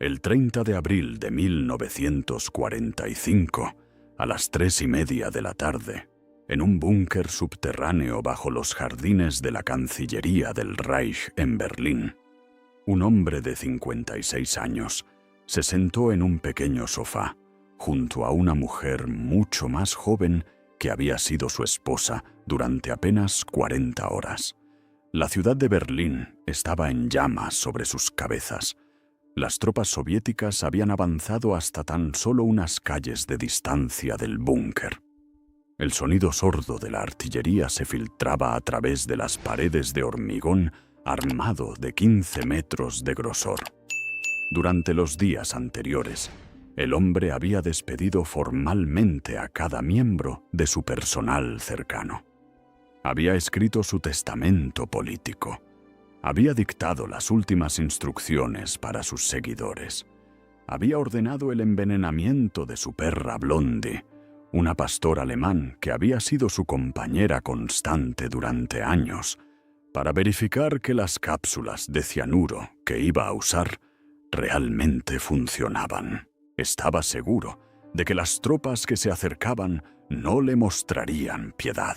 El 30 de abril de 1945, a las 3:30 de la tarde, en un búnker subterráneo bajo los jardines de la Cancillería del Reich en Berlín, un hombre de 56 años se sentó en un pequeño sofá, junto a una mujer mucho más joven que había sido su esposa durante apenas 40 horas. La ciudad de Berlín estaba en llamas sobre sus cabezas. Las tropas soviéticas habían avanzado hasta tan solo unas calles de distancia del búnker. El sonido sordo de la artillería se filtraba a través de las paredes de hormigón armado de 15 metros de grosor. Durante los días anteriores, el hombre había despedido formalmente a cada miembro de su personal cercano. Había escrito su testamento político. Había dictado las últimas instrucciones para sus seguidores. Había ordenado el envenenamiento de su perra Blondie, una pastor alemán que había sido su compañera constante durante años, para verificar que las cápsulas de cianuro que iba a usar realmente funcionaban. Estaba seguro de que las tropas que se acercaban no le mostrarían piedad.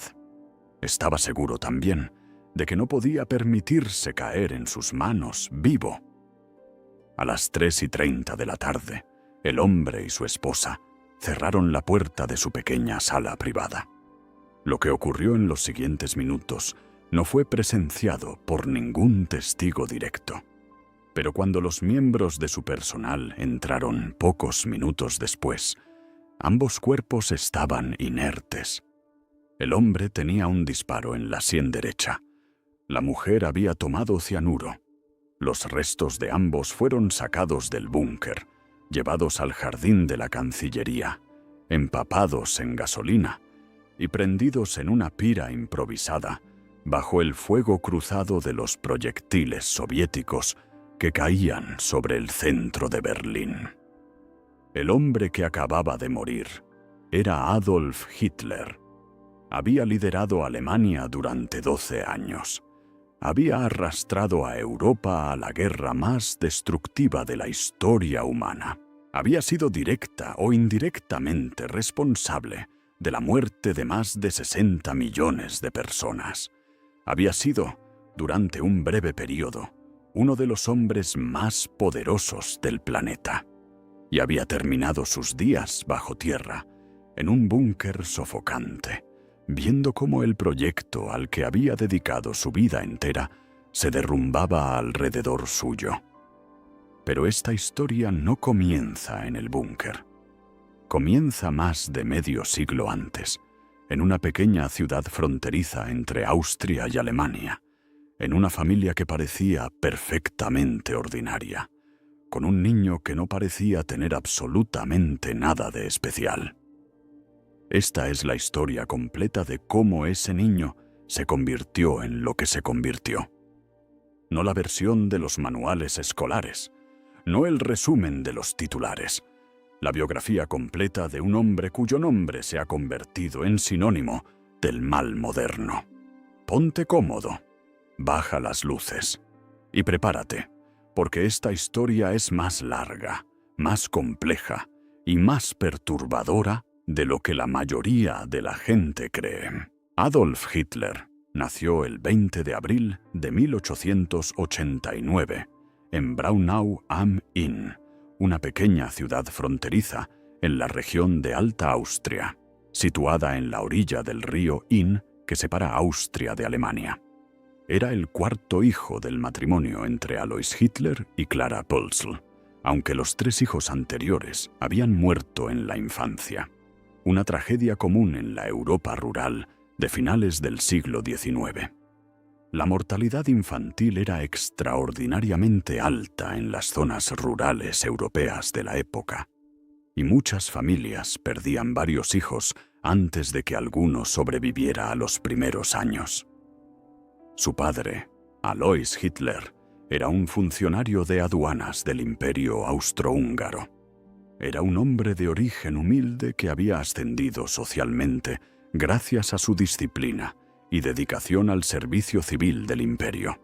Estaba seguro también de que no podía permitirse caer en sus manos vivo. A las 3:30 de la tarde, el hombre y su esposa cerraron la puerta de su pequeña sala privada. Lo que ocurrió en los siguientes minutos no fue presenciado por ningún testigo directo. Pero cuando los miembros de su personal entraron pocos minutos después, ambos cuerpos estaban inertes. El hombre tenía un disparo en la sien derecha. La mujer había tomado cianuro. Los restos de ambos fueron sacados del búnker, llevados al jardín de la Cancillería, empapados en gasolina y prendidos en una pira improvisada bajo el fuego cruzado de los proyectiles soviéticos que caían sobre el centro de Berlín. El hombre que acababa de morir era Adolf Hitler. Había liderado Alemania durante 12 años. Había arrastrado a Europa a la guerra más destructiva de la historia humana. Había sido directa o indirectamente responsable de la muerte de más de 60 millones de personas. Había sido, durante un breve periodo, uno de los hombres más poderosos del planeta. Y había terminado sus días bajo tierra, en un búnker sofocante, viendo cómo el proyecto al que había dedicado su vida entera se derrumbaba alrededor suyo. Pero esta historia no comienza en el búnker. Comienza más de medio siglo antes, en una pequeña ciudad fronteriza entre Austria y Alemania, en una familia que parecía perfectamente ordinaria, con un niño que no parecía tener absolutamente nada de especial. Esta es la historia completa de cómo ese niño se convirtió en lo que se convirtió. No la versión de los manuales escolares, no el resumen de los titulares, la biografía completa de un hombre cuyo nombre se ha convertido en sinónimo del mal moderno. Ponte cómodo, baja las luces y prepárate, porque esta historia es más larga, más compleja y más perturbadora de lo que la mayoría de la gente cree. Adolf Hitler nació el 20 de abril de 1889 en Braunau am Inn, una pequeña ciudad fronteriza en la región de Alta Austria, situada en la orilla del río Inn que separa Austria de Alemania. Era el cuarto hijo del matrimonio entre Alois Hitler y Clara Pölzl, aunque los 3 hijos anteriores habían muerto en la infancia. Una tragedia común en la Europa rural de finales del siglo XIX. La mortalidad infantil era extraordinariamente alta en las zonas rurales europeas de la época, y muchas familias perdían varios hijos antes de que alguno sobreviviera a los primeros años. Su padre, Alois Hitler, era un funcionario de aduanas del Imperio Austrohúngaro. Era un hombre de origen humilde que había ascendido socialmente gracias a su disciplina y dedicación al servicio civil del imperio.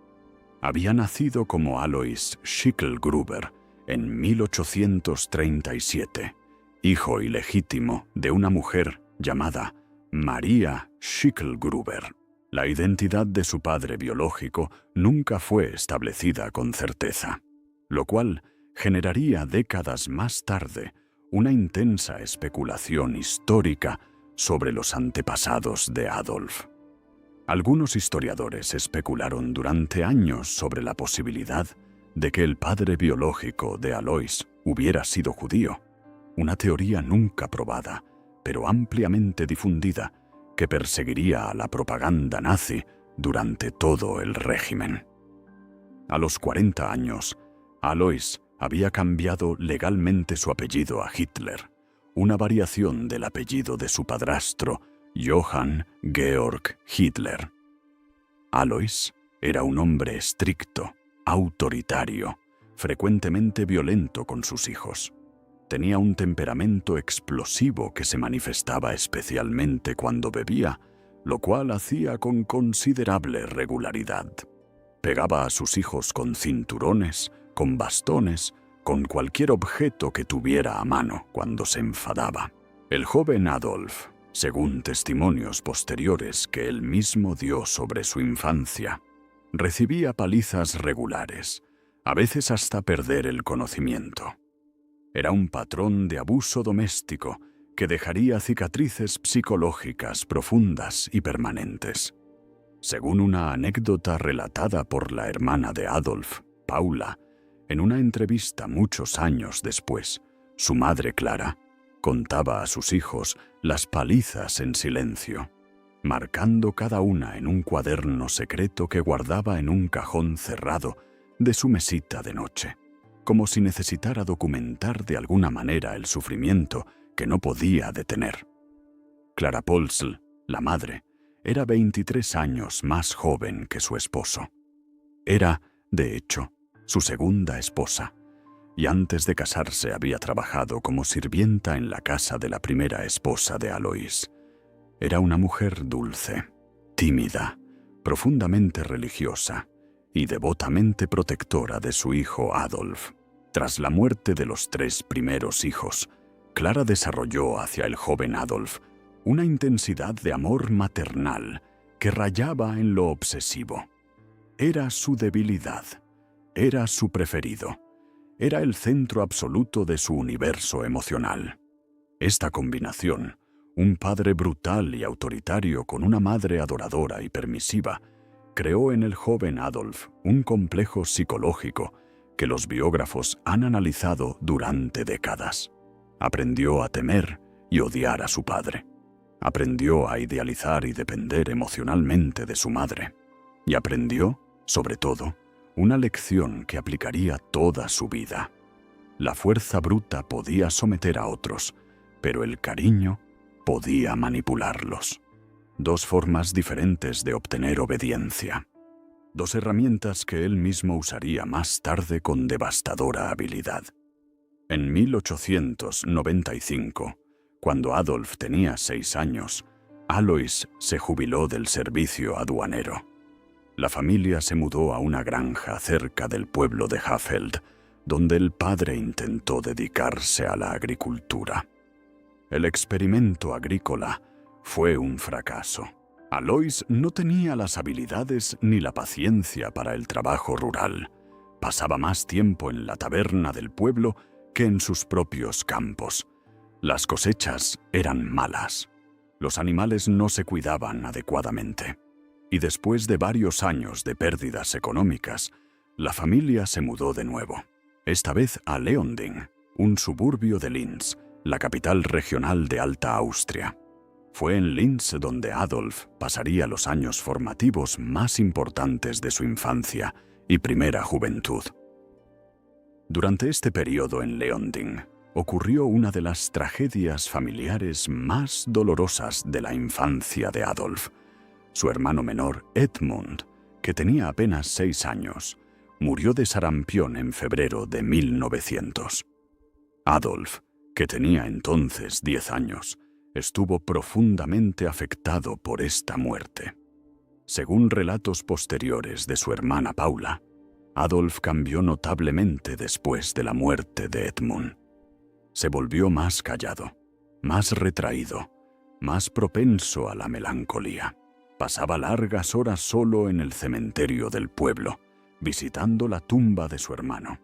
Había nacido como Alois Schicklgruber En 1837, hijo ilegítimo de una mujer llamada María Schicklgruber. La identidad de su padre biológico nunca fue establecida con certeza, lo cual generaría décadas más tarde una intensa especulación histórica sobre los antepasados de Adolf. Algunos historiadores especularon durante años sobre la posibilidad de que el padre biológico de Alois hubiera sido judío, una teoría nunca probada, pero ampliamente difundida, que perseguiría a la propaganda nazi durante todo el régimen. A los 40 años, Alois había cambiado legalmente su apellido a Hitler, una variación del apellido de su padrastro, Johann Georg Hitler. Alois era un hombre estricto, autoritario, frecuentemente violento con sus hijos. Tenía un temperamento explosivo que se manifestaba especialmente cuando bebía, lo cual hacía con considerable regularidad. Pegaba a sus hijos con cinturones, con bastones, con cualquier objeto que tuviera a mano cuando se enfadaba. El joven Adolf, según testimonios posteriores que él mismo dio sobre su infancia, recibía palizas regulares, a veces hasta perder el conocimiento. Era un patrón de abuso doméstico que dejaría cicatrices psicológicas profundas y permanentes. Según una anécdota relatada por la hermana de Adolf, Paula, en una entrevista muchos años después, su madre Clara contaba a sus hijos las palizas en silencio, marcando cada una en un cuaderno secreto que guardaba en un cajón cerrado de su mesita de noche, como si necesitara documentar de alguna manera el sufrimiento que no podía detener. Clara Polzl, la madre, era 23 años más joven que su esposo. Era, de hecho, su segunda esposa, y antes de casarse había trabajado como sirvienta en la casa de la primera esposa de Alois. Era una mujer dulce, tímida, profundamente religiosa y devotamente protectora de su hijo Adolf. Tras la muerte de los 3 primeros hijos, Clara desarrolló hacia el joven Adolf una intensidad de amor maternal que rayaba en lo obsesivo. Era su debilidad, era su preferido, era el centro absoluto de su universo emocional. Esta combinación, un padre brutal y autoritario con una madre adoradora y permisiva, creó en el joven Adolf un complejo psicológico que los biógrafos han analizado durante décadas. Aprendió a temer y odiar a su padre. Aprendió a idealizar y depender emocionalmente de su madre. Y aprendió, sobre todo, una lección que aplicaría toda su vida. La fuerza bruta podía someter a otros, pero el cariño podía manipularlos. 2 formas diferentes de obtener obediencia. 2 herramientas que él mismo usaría más tarde con devastadora habilidad. En 1895, cuando Adolf tenía 6 años, Alois se jubiló del servicio aduanero. La familia se mudó a una granja cerca del pueblo de Hafeld, donde el padre intentó dedicarse a la agricultura. El experimento agrícola fue un fracaso. Alois no tenía las habilidades ni la paciencia para el trabajo rural. Pasaba más tiempo en la taberna del pueblo que en sus propios campos. Las cosechas eran malas. Los animales no se cuidaban adecuadamente. Y después de varios años de pérdidas económicas, la familia se mudó de nuevo, esta vez a Leonding, un suburbio de Linz, la capital regional de Alta Austria. Fue en Linz donde Adolf pasaría los años formativos más importantes de su infancia y primera juventud. Durante este periodo en Leonding, ocurrió una de las tragedias familiares más dolorosas de la infancia de Adolf. Su hermano menor, Edmund, que tenía apenas 6 años, murió de sarampión en febrero de 1900. Adolf, que tenía entonces 10 años, estuvo profundamente afectado por esta muerte. Según relatos posteriores de su hermana Paula, Adolf cambió notablemente después de la muerte de Edmund. Se volvió más callado, más retraído, más propenso a la melancolía. Pasaba largas horas solo en el cementerio del pueblo, visitando la tumba de su hermano.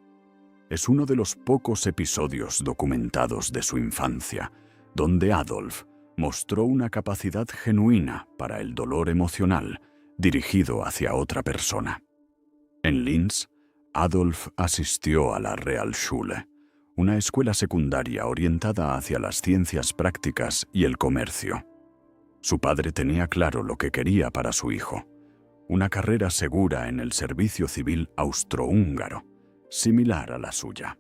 Es uno de los pocos episodios documentados de su infancia, donde Adolf mostró una capacidad genuina para el dolor emocional dirigido hacia otra persona. En Linz, Adolf asistió a la Realschule, una escuela secundaria orientada hacia las ciencias prácticas y el comercio. Su padre tenía claro lo que quería para su hijo: una carrera segura en el servicio civil austrohúngaro, similar a la suya.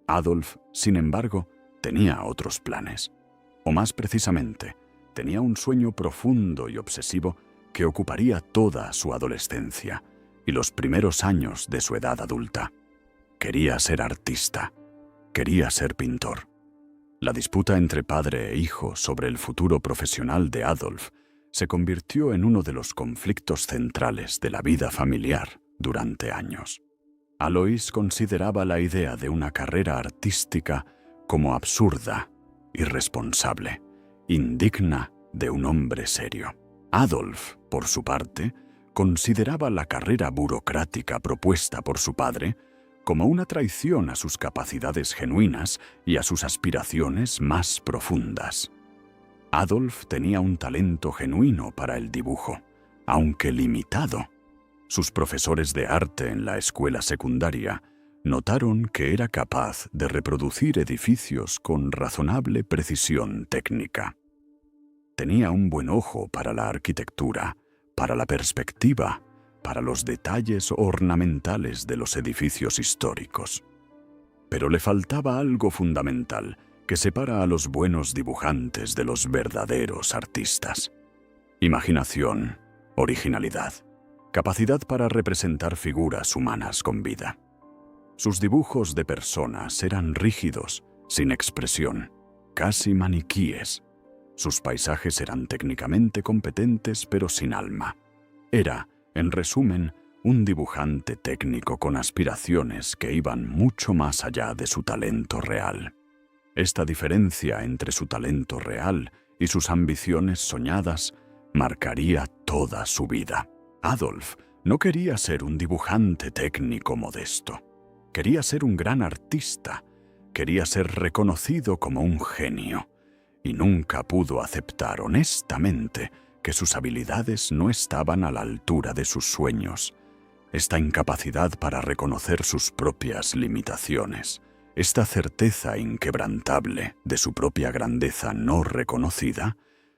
Adolf, sin embargo, tenía otros planes. O más precisamente, tenía un sueño profundo y obsesivo que ocuparía toda su adolescencia y los primeros años de su edad adulta. Quería ser artista. Quería ser pintor. La disputa entre padre e hijo sobre el futuro profesional de Adolf se convirtió en uno de los conflictos centrales de la vida familiar durante años. Alois consideraba la idea de una carrera artística como absurda, irresponsable, indigna de un hombre serio. Adolf, por su parte, consideraba la carrera burocrática propuesta por su padre como una traición a sus capacidades genuinas y a sus aspiraciones más profundas. Adolf tenía un talento genuino para el dibujo, aunque limitado. Sus profesores de arte en la escuela secundaria notaron que era capaz de reproducir edificios con razonable precisión técnica. Tenía un buen ojo para la arquitectura, para la perspectiva, para los detalles ornamentales de los edificios históricos. Pero le faltaba algo fundamental que separa a los buenos dibujantes de los verdaderos artistas: imaginación, originalidad, capacidad para representar figuras humanas con vida. Sus dibujos de personas eran rígidos, sin expresión, casi maniquíes. Sus paisajes eran técnicamente competentes pero sin alma. Era, en resumen, un dibujante técnico con aspiraciones que iban mucho más allá de su talento real. Esta diferencia entre su talento real y sus ambiciones soñadas marcaría toda su vida. Adolf no quería ser un dibujante técnico modesto. Quería ser un gran artista. Quería ser reconocido como un genio. Y nunca pudo aceptar honestamente que sus habilidades no estaban a la altura de sus sueños. Esta incapacidad para reconocer sus propias limitaciones, esta certeza inquebrantable de su propia grandeza no reconocida,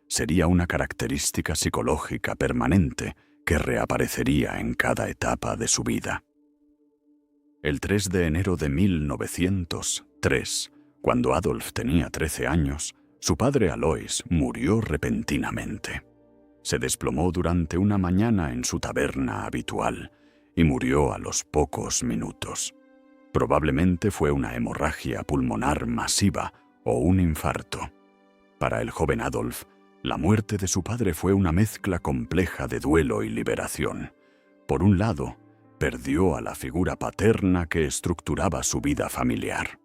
sería una característica psicológica permanente que reaparecería en cada etapa de su vida. El 3 de enero de 1903, cuando Adolf tenía 13 años, su padre Alois murió repentinamente. Se desplomó durante una mañana en su taberna habitual y murió a los pocos minutos. Probablemente fue una hemorragia pulmonar masiva o un infarto. Para el joven Adolf, la muerte de su padre fue una mezcla compleja de duelo y liberación. Por un lado, perdió a la figura paterna que estructuraba su vida familiar.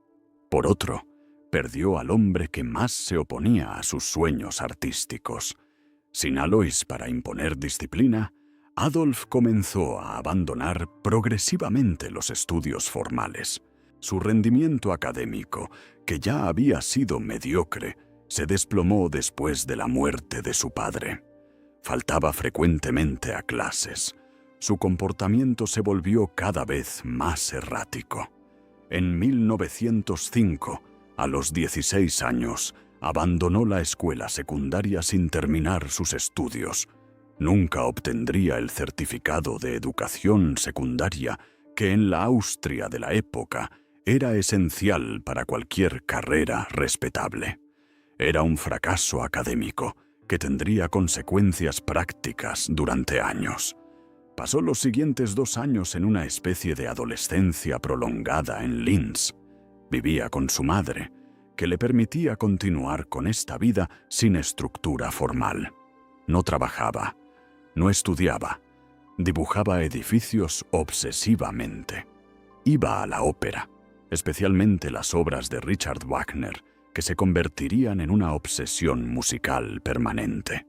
Por otro, perdió al hombre que más se oponía a sus sueños artísticos. Sin Alois para imponer disciplina, Adolf comenzó a abandonar progresivamente los estudios formales. Su rendimiento académico, que ya había sido mediocre, se desplomó después de la muerte de su padre. Faltaba frecuentemente a clases. Su comportamiento se volvió cada vez más errático. En 1905, a los 16 años, abandonó la escuela secundaria sin terminar sus estudios. Nunca obtendría el certificado de educación secundaria que en la Austria de la época era esencial para cualquier carrera respetable. Era un fracaso académico que tendría consecuencias prácticas durante años. Pasó los siguientes 2 años en una especie de adolescencia prolongada en Linz. Vivía con su madre, que le permitía continuar con esta vida sin estructura formal. No trabajaba, no estudiaba, Dibujaba edificios obsesivamente. Iba a la ópera, especialmente las obras de Richard Wagner, que se convertirían en una obsesión musical permanente.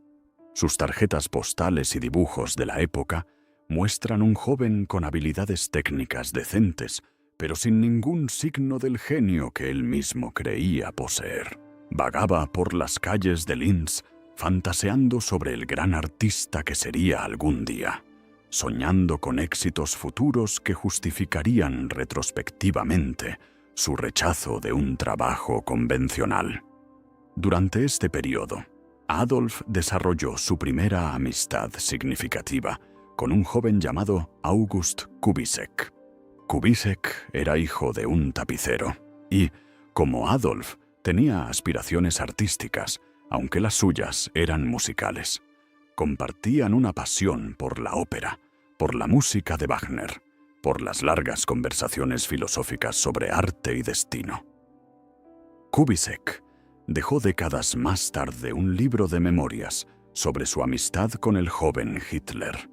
Sus tarjetas postales y dibujos de la época muestran un joven con habilidades técnicas decentes, pero sin ningún signo del genio que él mismo creía poseer. Vagaba por las calles de Linz, fantaseando sobre el gran artista que sería algún día, soñando con éxitos futuros que justificarían retrospectivamente su rechazo de un trabajo convencional. Durante este periodo, Adolf desarrolló su primera amistad significativa con un joven llamado August Kubisek. Kubisek era hijo de un tapicero y, como Adolf, tenía aspiraciones artísticas, aunque las suyas eran musicales. Compartían una pasión por la ópera, por la música de Wagner, por las largas conversaciones filosóficas sobre arte y destino. Kubisek dejó décadas más tarde un libro de memorias sobre su amistad con el joven Hitler,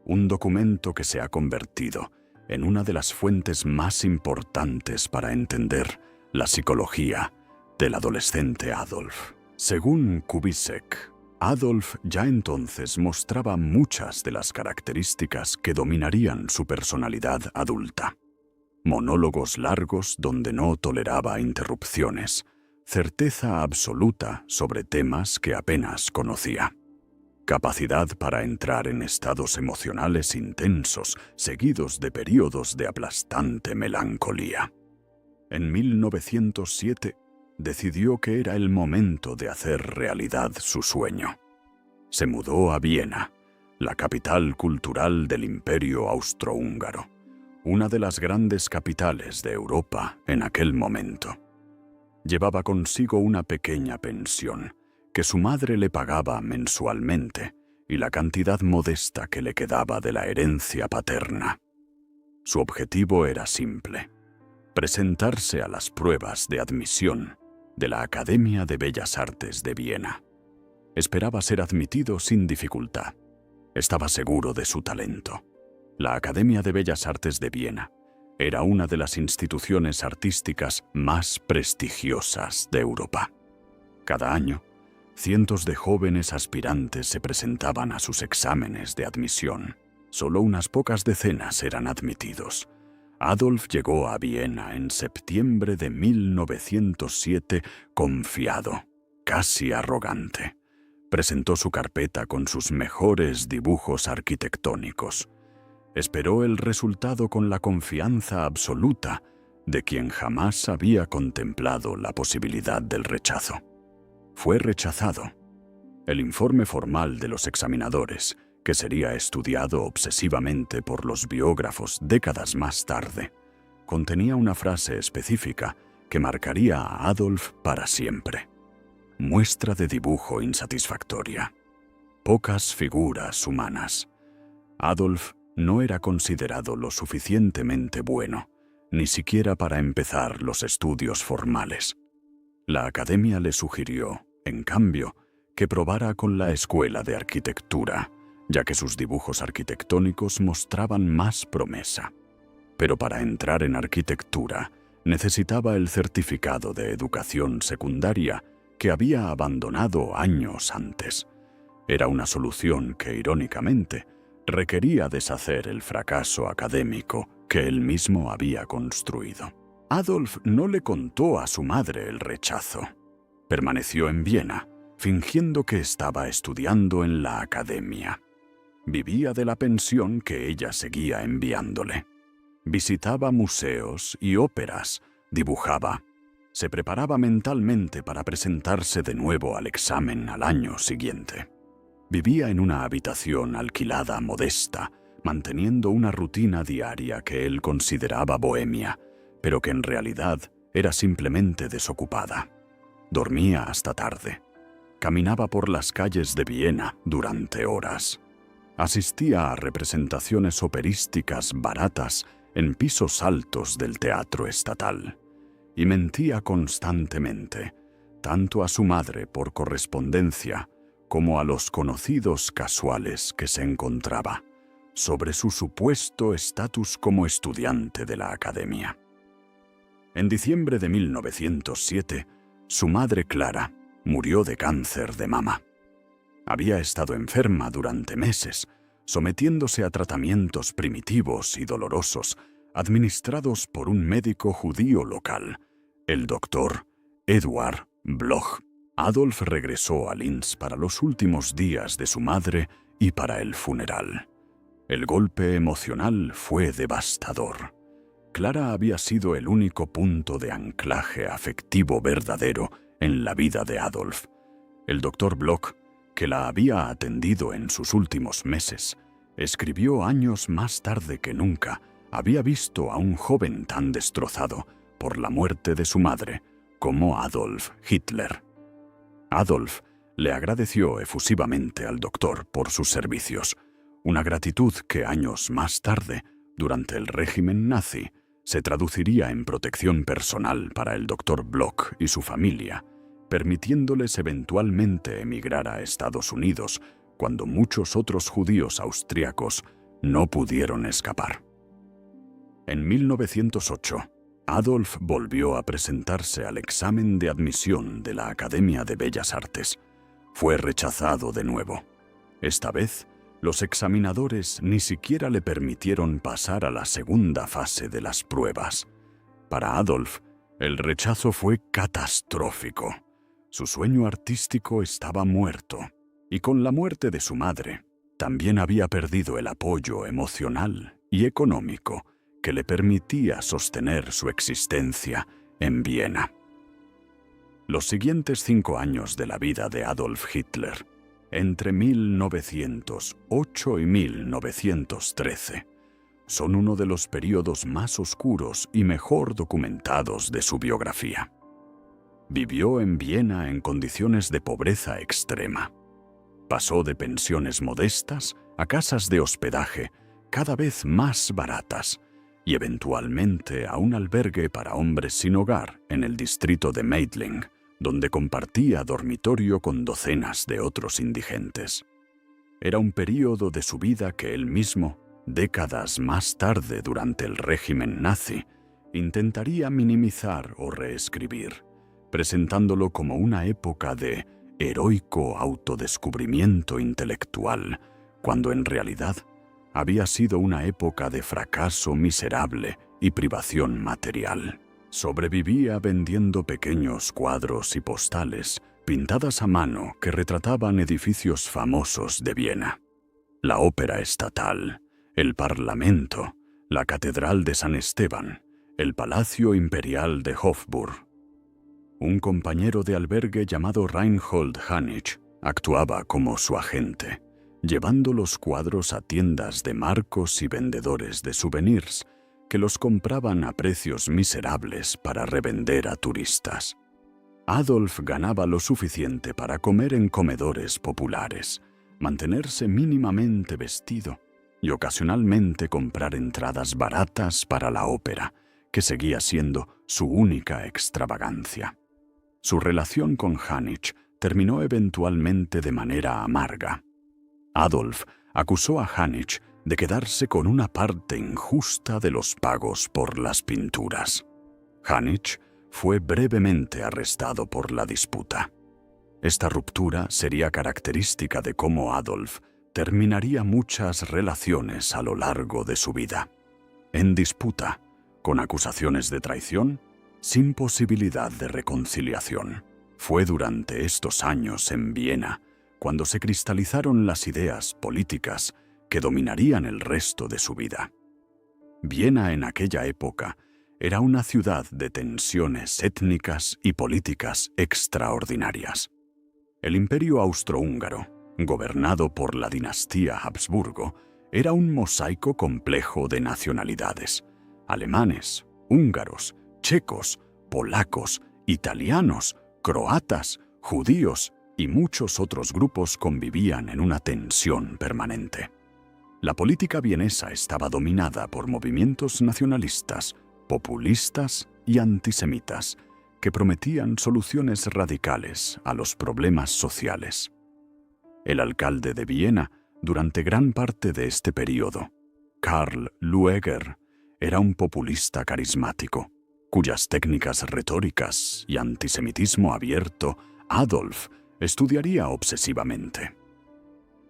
un documento que se ha convertido en una de las fuentes más importantes para entender la psicología del adolescente Adolf. Según Kubisek, Adolf ya entonces mostraba muchas de las características que dominarían su personalidad adulta. Monólogos largos donde no toleraba interrupciones, certeza absoluta sobre temas que apenas conocía, capacidad para entrar en estados emocionales intensos seguidos de periodos de aplastante melancolía. En 1907 decidió que era el momento de hacer realidad su sueño. Se mudó a Viena, la capital cultural del Imperio Austrohúngaro, una de las grandes capitales de Europa en aquel momento. Llevaba consigo una pequeña pensión que su madre le pagaba mensualmente y la cantidad modesta que le quedaba de la herencia paterna. Su objetivo era simple: presentarse a las pruebas de admisión de la Academia de Bellas Artes de Viena. Esperaba ser admitido sin dificultad. Estaba seguro de su talento. La Academia de Bellas Artes de Viena era una de las instituciones artísticas más prestigiosas de Europa. Cada año, cientos de jóvenes aspirantes se presentaban a sus exámenes de admisión. Solo unas pocas decenas eran admitidos. Adolf llegó a Viena en septiembre de 1907 confiado, casi arrogante. Presentó su carpeta con sus mejores dibujos arquitectónicos. Esperó el resultado con la confianza absoluta de quien jamás había contemplado la posibilidad del rechazo. Fue rechazado. El informe formal de los examinadores, que sería estudiado obsesivamente por los biógrafos décadas más tarde, contenía una frase específica que marcaría a Adolf para siempre. Muestra de dibujo insatisfactoria. Pocas figuras humanas. Adolf no era considerado lo suficientemente bueno, ni siquiera para empezar los estudios formales. La academia le sugirió, en cambio, que probara con la escuela de arquitectura, ya que sus dibujos arquitectónicos mostraban más promesa. Pero para entrar en arquitectura, necesitaba el certificado de educación secundaria que había abandonado años antes. Era una solución que, irónicamente, requería deshacer el fracaso académico que él mismo había construido. Adolf no le contó a su madre el rechazo. Permaneció en Viena, fingiendo que estaba estudiando en la academia. Vivía de la pensión que ella seguía enviándole. Visitaba museos y óperas, dibujaba. Se preparaba mentalmente para presentarse de nuevo al examen al año siguiente. Vivía en una habitación alquilada modesta, manteniendo una rutina diaria que él consideraba bohemia, pero que en realidad era simplemente desocupada. Dormía hasta tarde. Caminaba por las calles de Viena durante horas. Asistía a representaciones operísticas baratas en pisos altos del teatro estatal. Y mentía constantemente, tanto a su madre por correspondencia como a los conocidos casuales que se encontraba, sobre su supuesto estatus como estudiante de la academia. En diciembre de 1907, su madre Clara murió de cáncer de mama. Había estado enferma durante meses, sometiéndose a tratamientos primitivos y dolorosos administrados por un médico judío local, el doctor Edward Bloch. Adolf regresó a Linz para los últimos días de su madre y para el funeral. El golpe emocional fue devastador. Clara había sido el único punto de anclaje afectivo verdadero en la vida de Adolf. El doctor Bloch, que la había atendido en sus últimos meses, escribió años más tarde que nunca había visto a un joven tan destrozado por la muerte de su madre como Adolf Hitler. Adolf le agradeció efusivamente al doctor por sus servicios, una gratitud que años más tarde, durante el régimen nazi, se traduciría en protección personal para el doctor Bloch y su familia, permitiéndoles eventualmente emigrar a Estados Unidos cuando muchos otros judíos austriacos no pudieron escapar. En 1908, Adolf volvió a presentarse al examen de admisión de la Academia de Bellas Artes. Fue rechazado de nuevo. Esta vez, los examinadores ni siquiera le permitieron pasar a la segunda fase de las pruebas. Para Adolf, el rechazo fue catastrófico. Su sueño artístico estaba muerto, y con la muerte de su madre, también había perdido el apoyo emocional y económico que le permitía sostener su existencia en Viena. Los siguientes 5 años de la vida de Adolf Hitler, entre 1908 y 1913, son uno de los periodos más oscuros y mejor documentados de su biografía. Vivió en Viena en condiciones de pobreza extrema. Pasó de pensiones modestas a casas de hospedaje cada vez más baratas y eventualmente a un albergue para hombres sin hogar en el distrito de Meidling, donde compartía dormitorio con docenas de otros indigentes. Era un período de su vida que él mismo, décadas más tarde durante el régimen nazi, intentaría minimizar o reescribir, presentándolo como una época de heroico autodescubrimiento intelectual, cuando en realidad había sido una época de fracaso miserable y privación material. Sobrevivía vendiendo pequeños cuadros y postales pintadas a mano que retrataban edificios famosos de Viena: la Ópera Estatal, el Parlamento, la Catedral de San Esteban, el Palacio Imperial de Hofburg. Un compañero de albergue llamado Reinhold Hanitsch actuaba como su agente, llevando los cuadros a tiendas de marcos y vendedores de souvenirs que los compraban a precios miserables para revender a turistas. Adolf ganaba lo suficiente para comer en comedores populares, mantenerse mínimamente vestido y ocasionalmente comprar entradas baratas para la ópera, que seguía siendo su única extravagancia. Su relación con Hanitsch terminó eventualmente de manera amarga. Adolf acusó a Hanitsch de quedarse con una parte injusta de los pagos por las pinturas. Hanitsch fue brevemente arrestado por la disputa. Esta ruptura sería característica de cómo Adolf terminaría muchas relaciones a lo largo de su vida. En disputa, con acusaciones de traición, sin posibilidad de reconciliación. Fue durante estos años en Viena cuando se cristalizaron las ideas políticas que dominarían el resto de su vida. Viena en aquella época era una ciudad de tensiones étnicas y políticas extraordinarias. El Imperio Austrohúngaro, gobernado por la dinastía Habsburgo, era un mosaico complejo de nacionalidades: alemanes, húngaros, checos, polacos, italianos, croatas, judíos y muchos otros grupos convivían en una tensión permanente. La política vienesa estaba dominada por movimientos nacionalistas, populistas y antisemitas que prometían soluciones radicales a los problemas sociales. El alcalde de Viena, Durante gran parte de este período, Karl Lueger era un populista carismático, cuyas técnicas retóricas y antisemitismo abierto Adolf estudiaría obsesivamente.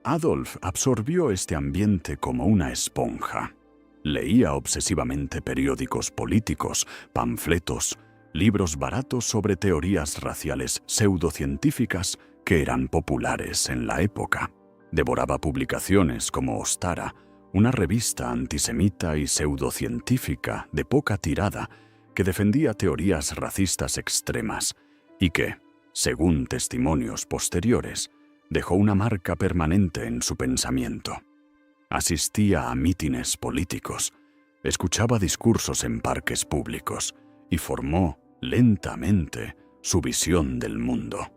Adolf absorbió este ambiente como una esponja. Leía obsesivamente periódicos políticos, panfletos, libros baratos sobre teorías raciales pseudocientíficas que eran populares en la época. Devoraba publicaciones como Ostara, una revista antisemita y pseudocientífica de poca tirada que defendía teorías racistas extremas y que, según testimonios posteriores, dejó una marca permanente en su pensamiento. Asistía a mítines políticos, escuchaba discursos en parques públicos y formó, lentamente, su visión del mundo.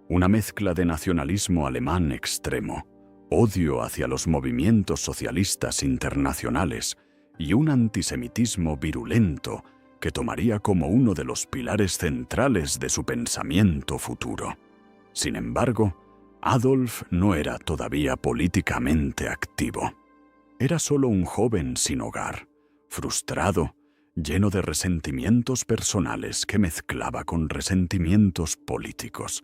Una mezcla de nacionalismo alemán extremo, odio hacia los movimientos socialistas internacionales y un antisemitismo virulento que tomaría como uno de los pilares centrales de su pensamiento futuro. Sin embargo, Adolf no era todavía políticamente activo. Era solo un joven sin hogar, frustrado, lleno de resentimientos personales que mezclaba con resentimientos políticos.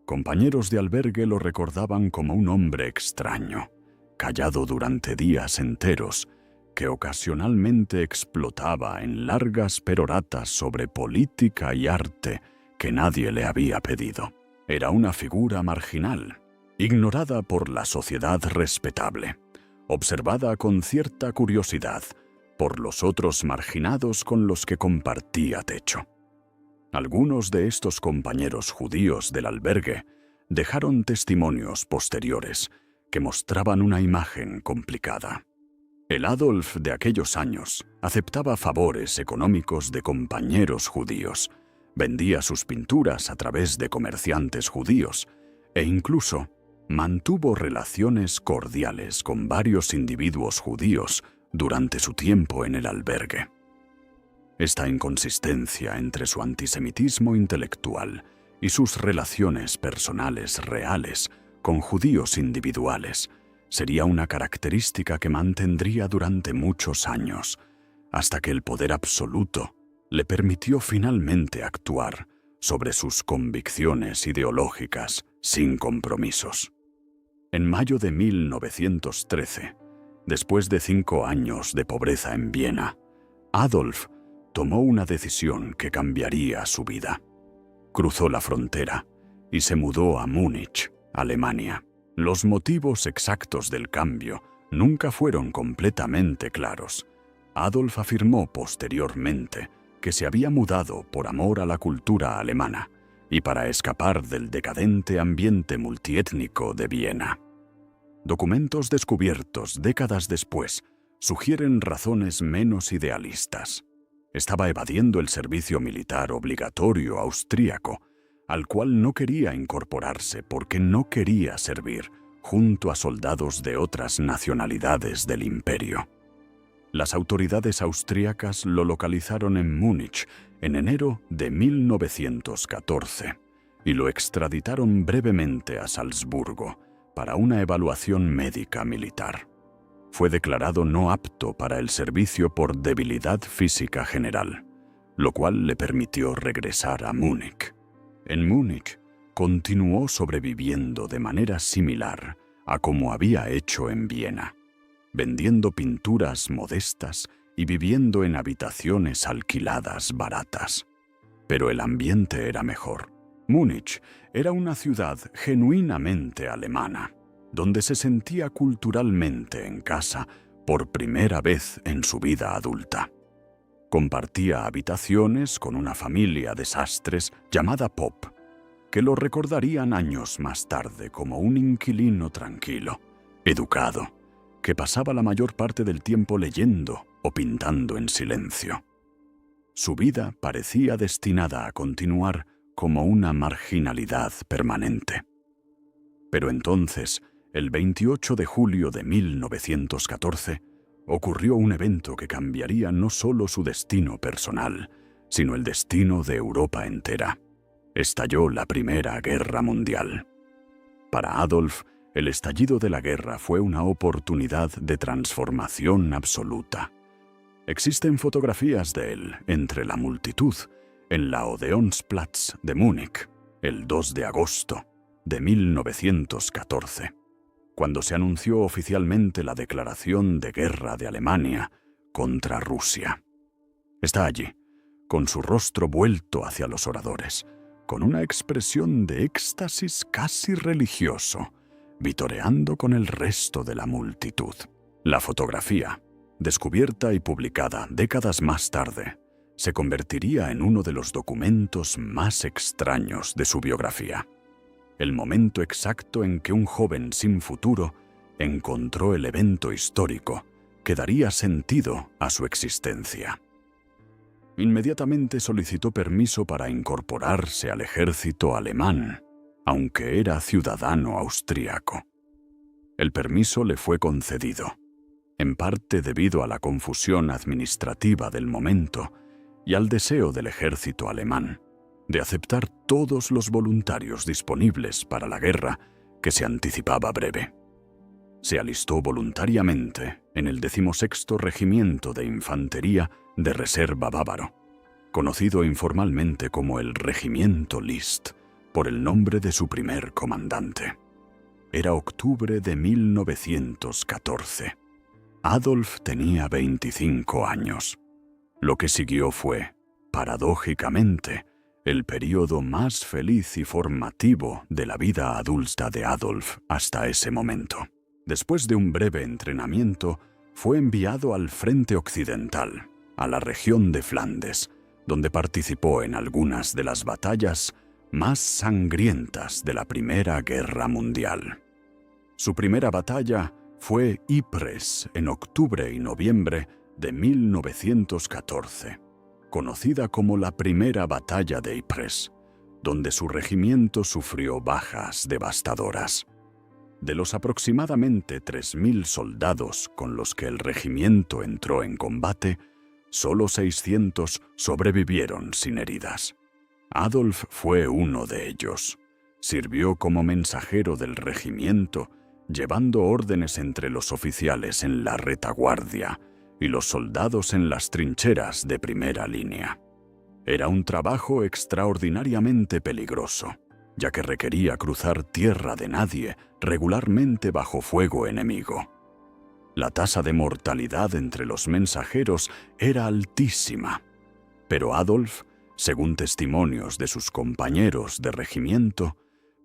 Compañeros de albergue lo recordaban como un hombre extraño, callado durante días enteros, que ocasionalmente explotaba en largas peroratas sobre política y arte que nadie le había pedido. Era una figura marginal, ignorada por la sociedad respetable, observada con cierta curiosidad por los otros marginados con los que compartía techo. Algunos de estos compañeros judíos del albergue dejaron testimonios posteriores que mostraban una imagen complicada. El Adolf de aquellos años aceptaba favores económicos de compañeros judíos, vendía sus pinturas a través de comerciantes judíos e incluso mantuvo relaciones cordiales con varios individuos judíos durante su tiempo en el albergue. Esta inconsistencia entre su antisemitismo intelectual y sus relaciones personales reales con judíos individuales sería una característica que mantendría durante muchos años, hasta que el poder absoluto le permitió finalmente actuar sobre sus convicciones ideológicas sin compromisos. En mayo de 1913, después de 5 años de pobreza en Viena, Adolf tomó una decisión que cambiaría su vida. Cruzó la frontera y se mudó a Múnich, Alemania. Los motivos exactos del cambio nunca fueron completamente claros. Adolf afirmó posteriormente que se había mudado por amor a la cultura alemana y para escapar del decadente ambiente multiétnico de Viena. Documentos descubiertos décadas después sugieren razones menos idealistas. Estaba evadiendo el servicio militar obligatorio austríaco, al cual no quería incorporarse porque no quería servir junto a soldados de otras nacionalidades del imperio. Las autoridades austríacas lo localizaron en Múnich en enero de 1914 y lo extraditaron brevemente a Salzburgo para una evaluación médica militar. Fue declarado no apto para el servicio por debilidad física general, lo cual le permitió regresar a Múnich. En Múnich, continuó sobreviviendo de manera similar a como había hecho en Viena, vendiendo pinturas modestas y viviendo en habitaciones alquiladas baratas. Pero el ambiente era mejor. Múnich era una ciudad genuinamente alemana, donde se sentía culturalmente en casa por primera vez en su vida adulta. Compartía habitaciones con una familia de sastres llamada Pop, que lo recordarían años más tarde como un inquilino tranquilo, educado, que pasaba la mayor parte del tiempo leyendo o pintando en silencio. Su vida parecía destinada a continuar como una marginalidad permanente. Pero entonces, el 28 de julio de 1914, ocurrió un evento que cambiaría no solo su destino personal, sino el destino de Europa entera. Estalló la Primera Guerra Mundial. Para Adolf, El estallido de la guerra fue una oportunidad de transformación absoluta. Existen fotografías de él entre la multitud en la Odeonsplatz de Múnich el 2 de agosto de 1914, cuando se anunció oficialmente la declaración de guerra de Alemania contra Rusia. Está allí, con su rostro vuelto hacia los oradores, con una expresión de éxtasis casi religioso, vitoreando con el resto de la multitud. La fotografía, descubierta y publicada décadas más tarde, se convertiría en uno de los documentos más extraños de su biografía. El momento exacto en que un joven sin futuro encontró el evento histórico que daría sentido a su existencia. Inmediatamente solicitó permiso para incorporarse al ejército alemán, aunque era ciudadano austríaco. El permiso le fue concedido, en parte debido a la confusión administrativa del momento y al deseo del ejército alemán de aceptar todos los voluntarios disponibles para la guerra que se anticipaba breve. Se alistó voluntariamente en el 16º Regimiento de Infantería de Reserva Bávaro, conocido informalmente como el Regimiento List, por el nombre de su primer comandante. Era octubre de 1914. Adolf tenía 25 años. Lo que siguió fue, paradójicamente, el período más feliz y formativo de la vida adulta de Adolf hasta ese momento. Después de un breve entrenamiento, fue enviado al Frente Occidental, a la región de Flandes, donde participó en algunas de las batallas más sangrientas de la Primera Guerra Mundial. Su primera batalla fue Ypres en octubre y noviembre de 1914, conocida como la Primera Batalla de Ypres, donde su regimiento sufrió bajas devastadoras. De los aproximadamente 3.000 soldados con los que el regimiento entró en combate, solo 600 sobrevivieron sin heridas. Adolf fue uno de ellos. Sirvió como mensajero del regimiento, llevando órdenes entre los oficiales en la retaguardia y los soldados en las trincheras de primera línea. Era un trabajo extraordinariamente peligroso, ya que requería cruzar tierra de nadie regularmente bajo fuego enemigo. La tasa de mortalidad entre los mensajeros era altísima, pero Adolf, según testimonios de sus compañeros de regimiento,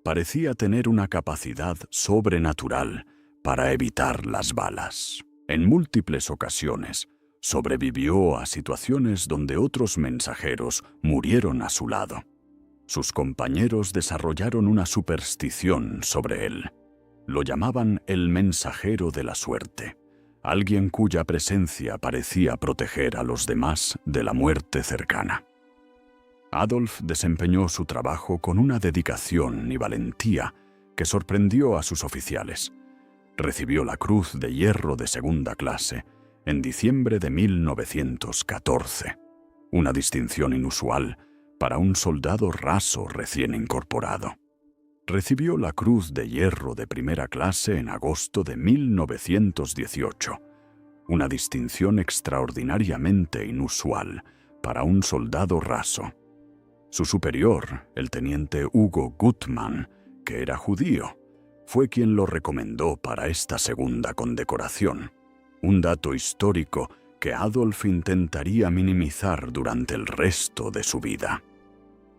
parecía tener una capacidad sobrenatural para evitar las balas. En múltiples ocasiones, sobrevivió a situaciones donde otros mensajeros murieron a su lado. Sus compañeros desarrollaron una superstición sobre él. Lo llamaban el mensajero de la suerte, alguien cuya presencia parecía proteger a los demás de la muerte cercana. Adolf desempeñó su trabajo con una dedicación y valentía que sorprendió a sus oficiales. Recibió la Cruz de Hierro de segunda clase en diciembre de 1914, una distinción inusual para un soldado raso recién incorporado. Recibió la Cruz de Hierro de primera clase en agosto de 1918, una distinción extraordinariamente inusual para un soldado raso. Su superior, el teniente Hugo Gutmann, que era judío, fue quien lo recomendó para esta segunda condecoración, un dato histórico que Adolf intentaría minimizar durante el resto de su vida.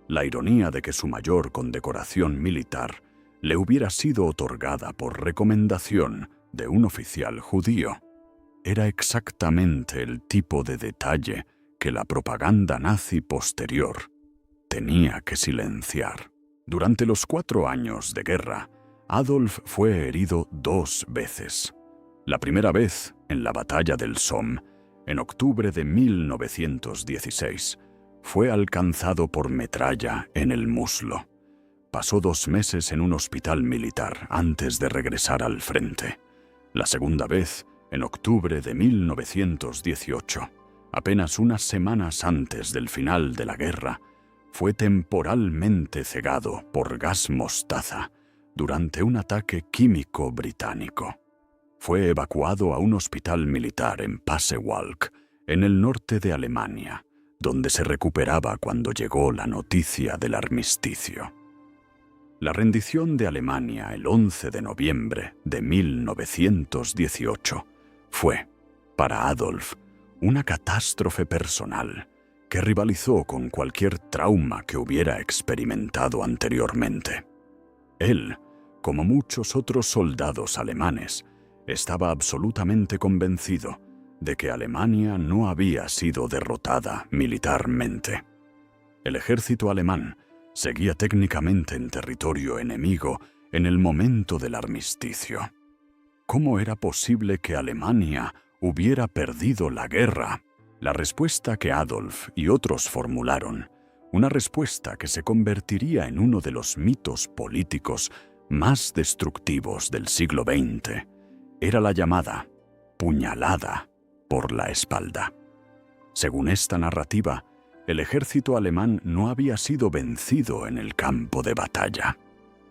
La ironía de que su mayor condecoración militar le hubiera sido otorgada por recomendación de un oficial judío era exactamente el tipo de detalle que la propaganda nazi posterior tenía que silenciar. Durante los 4 años de guerra, Adolf fue herido 2 veces. La primera vez en la batalla del Somme, en octubre de 1916, fue alcanzado por metralla en el muslo. Pasó 2 meses en un hospital militar antes de regresar al frente. La segunda vez, en octubre de 1918, apenas unas semanas antes del final de la guerra, fue temporalmente cegado por gas mostaza durante un ataque químico británico. Fue evacuado a un hospital militar en Pasewalk, en el norte de Alemania, donde se recuperaba cuando llegó la noticia del armisticio. La rendición de Alemania el 11 de noviembre de 1918 fue, para Adolf, una catástrofe personal que rivalizó con cualquier trauma que hubiera experimentado anteriormente. Él, como muchos otros soldados alemanes, estaba absolutamente convencido de que Alemania no había sido derrotada militarmente. El ejército alemán seguía técnicamente en territorio enemigo en el momento del armisticio. ¿Cómo era posible que Alemania hubiera perdido la guerra? La respuesta que Adolf y otros formularon, una respuesta que se convertiría en uno de los mitos políticos más destructivos del siglo XX, era la llamada puñalada por la espalda. Según esta narrativa, el ejército alemán no había sido vencido en el campo de batalla.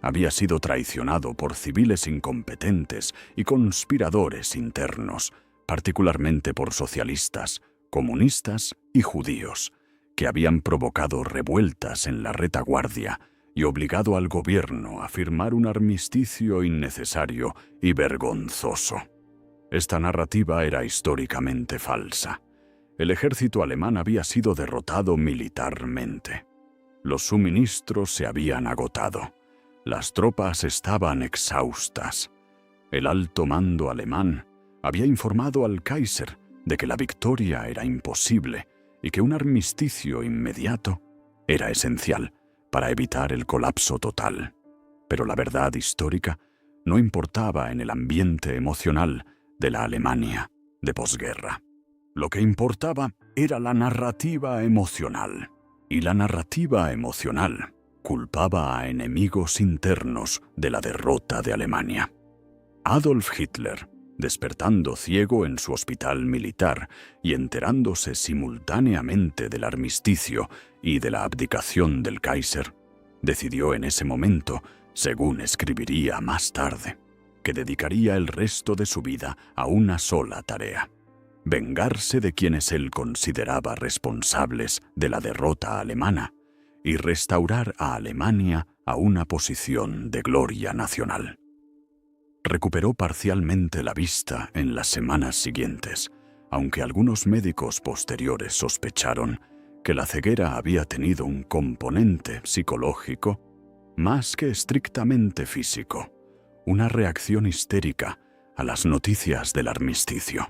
Había sido traicionado por civiles incompetentes y conspiradores internos, particularmente por socialistas, comunistas y judíos, que habían provocado revueltas en la retaguardia y obligado al gobierno a firmar un armisticio innecesario y vergonzoso. Esta narrativa era históricamente falsa. El ejército alemán había sido derrotado militarmente. Los suministros se habían agotado. Las tropas estaban exhaustas. El alto mando alemán había informado al Kaiser de que la victoria era imposible y que un armisticio inmediato era esencial para evitar el colapso total. Pero la verdad histórica no importaba en el ambiente emocional de la Alemania de posguerra. Lo que importaba era la narrativa emocional. Y la narrativa emocional culpaba a enemigos internos de la derrota de Alemania. Adolf Hitler, despertando ciego en su hospital militar y enterándose simultáneamente del armisticio y de la abdicación del Kaiser, decidió en ese momento, según escribiría más tarde, que dedicaría el resto de su vida a una sola tarea: vengarse de quienes él consideraba responsables de la derrota alemana y restaurar a Alemania a una posición de gloria nacional. Recuperó parcialmente la vista en las semanas siguientes, aunque algunos médicos posteriores sospecharon que la ceguera había tenido un componente psicológico más que estrictamente físico, una reacción histérica a las noticias del armisticio.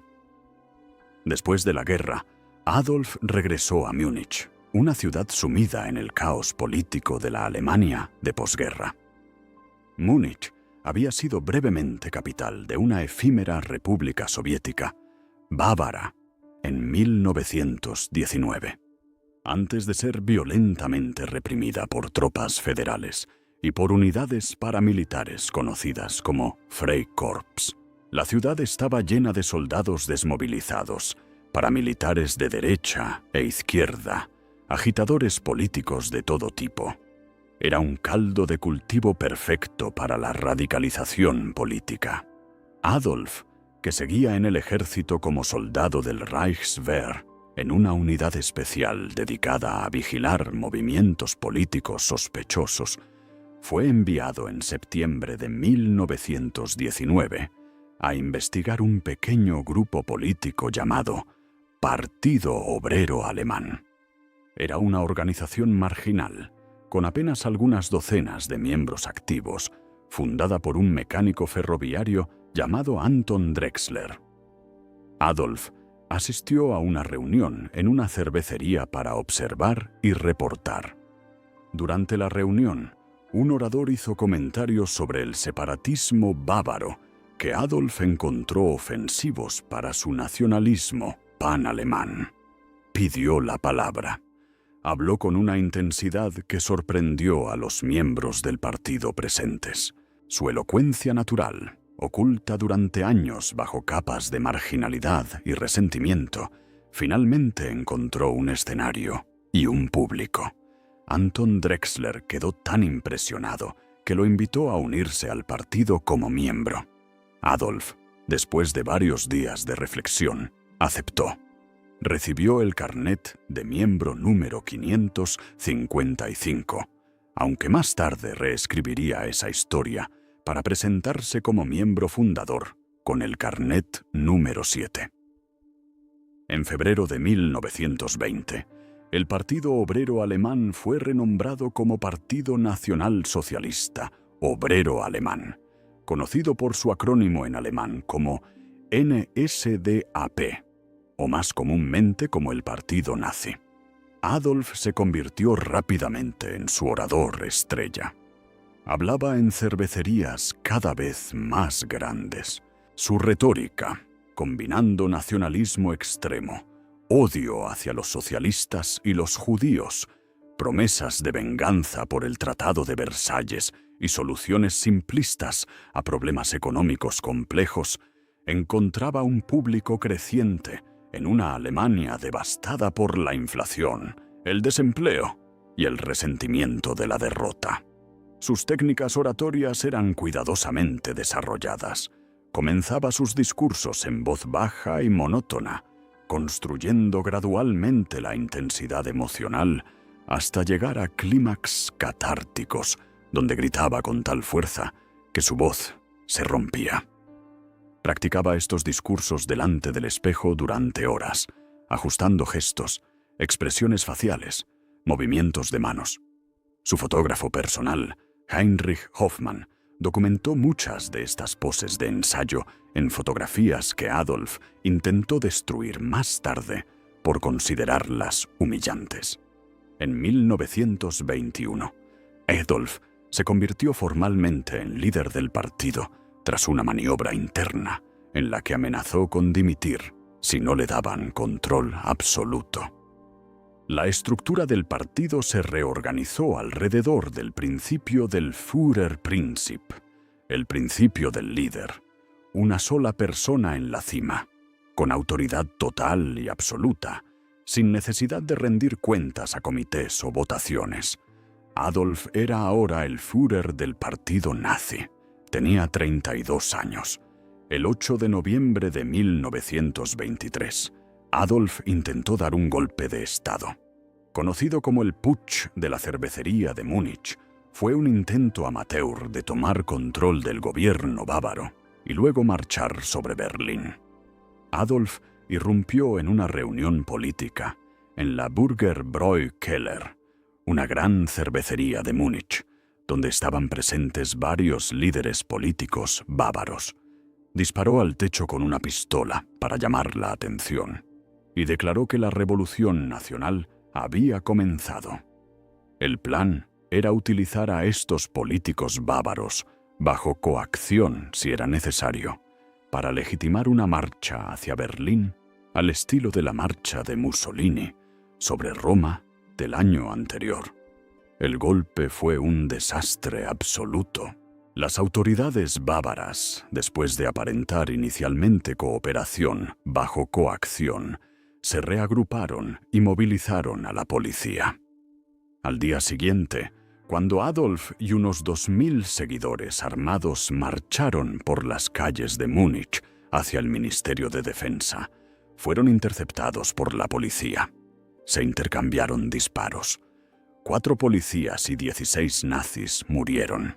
Después de la guerra, Adolf regresó a Múnich, una ciudad sumida en el caos político de la Alemania de posguerra. Múnich había sido brevemente capital de una efímera república soviética, bávara, en 1919, antes de ser violentamente reprimida por tropas federales y por unidades paramilitares conocidas como Freikorps. La ciudad estaba llena de soldados desmovilizados, paramilitares de derecha e izquierda, agitadores políticos de todo tipo. Era un caldo de cultivo perfecto para la radicalización política. Adolf, que seguía en el ejército como soldado del Reichswehr, en una unidad especial dedicada a vigilar movimientos políticos sospechosos, fue enviado en septiembre de 1919 a investigar un pequeño grupo político llamado Partido Obrero Alemán. Era una organización marginal, con apenas algunas docenas de miembros activos, fundada por un mecánico ferroviario llamado Anton Drexler. Adolf asistió a una reunión en una cervecería para observar y reportar. Durante la reunión, un orador hizo comentarios sobre el separatismo bávaro que Adolf encontró ofensivos para su nacionalismo pan-alemán. Pidió la palabra. Habló con una intensidad que sorprendió a los miembros del partido presentes. Su elocuencia natural, oculta durante años bajo capas de marginalidad y resentimiento, finalmente encontró un escenario y un público. Anton Drexler quedó tan impresionado que lo invitó a unirse al partido como miembro. Adolf, después de varios días de reflexión, aceptó. Recibió el carnet de miembro número 555, aunque más tarde reescribiría esa historia para presentarse como miembro fundador con el carnet número 7. En febrero de 1920, el Partido Obrero Alemán fue renombrado como Partido Nacional Socialista Obrero Alemán, conocido por su acrónimo en alemán como NSDAP, o más comúnmente como el Partido Nazi. Adolf se convirtió rápidamente en su orador estrella. Hablaba en cervecerías cada vez más grandes. Su retórica, combinando nacionalismo extremo, odio hacia los socialistas y los judíos, promesas de venganza por el Tratado de Versalles y soluciones simplistas a problemas económicos complejos, encontraba un público creciente en una Alemania devastada por la inflación, el desempleo y el resentimiento de la derrota. Sus técnicas oratorias eran cuidadosamente desarrolladas. Comenzaba sus discursos en voz baja y monótona, construyendo gradualmente la intensidad emocional hasta llegar a clímax catárticos, donde gritaba con tal fuerza que su voz se rompía. Practicaba estos discursos delante del espejo durante horas, ajustando gestos, expresiones faciales, movimientos de manos. Su fotógrafo personal, Heinrich Hoffmann, documentó muchas de estas poses de ensayo en fotografías que Adolf intentó destruir más tarde por considerarlas humillantes. En 1921, Adolf se convirtió formalmente en líder del partido tras una maniobra interna en la que amenazó con dimitir si no le daban control absoluto. La estructura del partido se reorganizó alrededor del principio del Führerprinzip, el principio del líder, una sola persona en la cima, con autoridad total y absoluta, sin necesidad de rendir cuentas a comités o votaciones. Adolf era ahora el Führer del partido nazi. Tenía 32 años. El 8 de noviembre de 1923, Adolf intentó dar un golpe de Estado. Conocido como el Putsch de la cervecería de Múnich, fue un intento amateur de tomar control del gobierno bávaro y luego marchar sobre Berlín. Adolf irrumpió en una reunión política en la Burgerbräu Keller, una gran cervecería de Múnich, donde estaban presentes varios líderes políticos bávaros. Disparó al techo con una pistola para llamar la atención y declaró que la revolución nacional había comenzado. El plan era utilizar a estos políticos bávaros bajo coacción si era necesario para legitimar una marcha hacia Berlín al estilo de la marcha de Mussolini sobre Roma del año anterior. El golpe fue un desastre absoluto. Las autoridades bávaras, después de aparentar inicialmente cooperación bajo coacción, se reagruparon y movilizaron a la policía. Al día siguiente, cuando Adolf y unos 2000 seguidores armados marcharon por las calles de Múnich hacia el Ministerio de Defensa, fueron interceptados por la policía. Se intercambiaron disparos. 4 policías y 16 nazis murieron.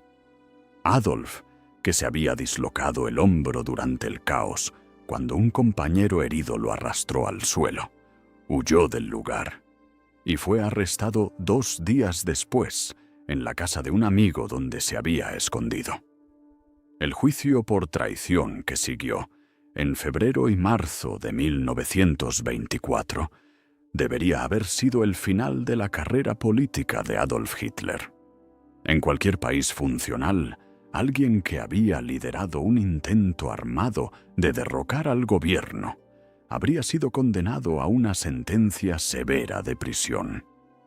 Adolf, que se había dislocado el hombro durante el caos cuando un compañero herido lo arrastró al suelo, huyó del lugar y fue arrestado 2 días después en la casa de un amigo donde se había escondido. El juicio por traición que siguió en febrero y marzo de 1924 debería haber sido el final de la carrera política de Adolf Hitler. En cualquier país funcional, alguien que había liderado un intento armado de derrocar al gobierno habría sido condenado a una sentencia severa de prisión,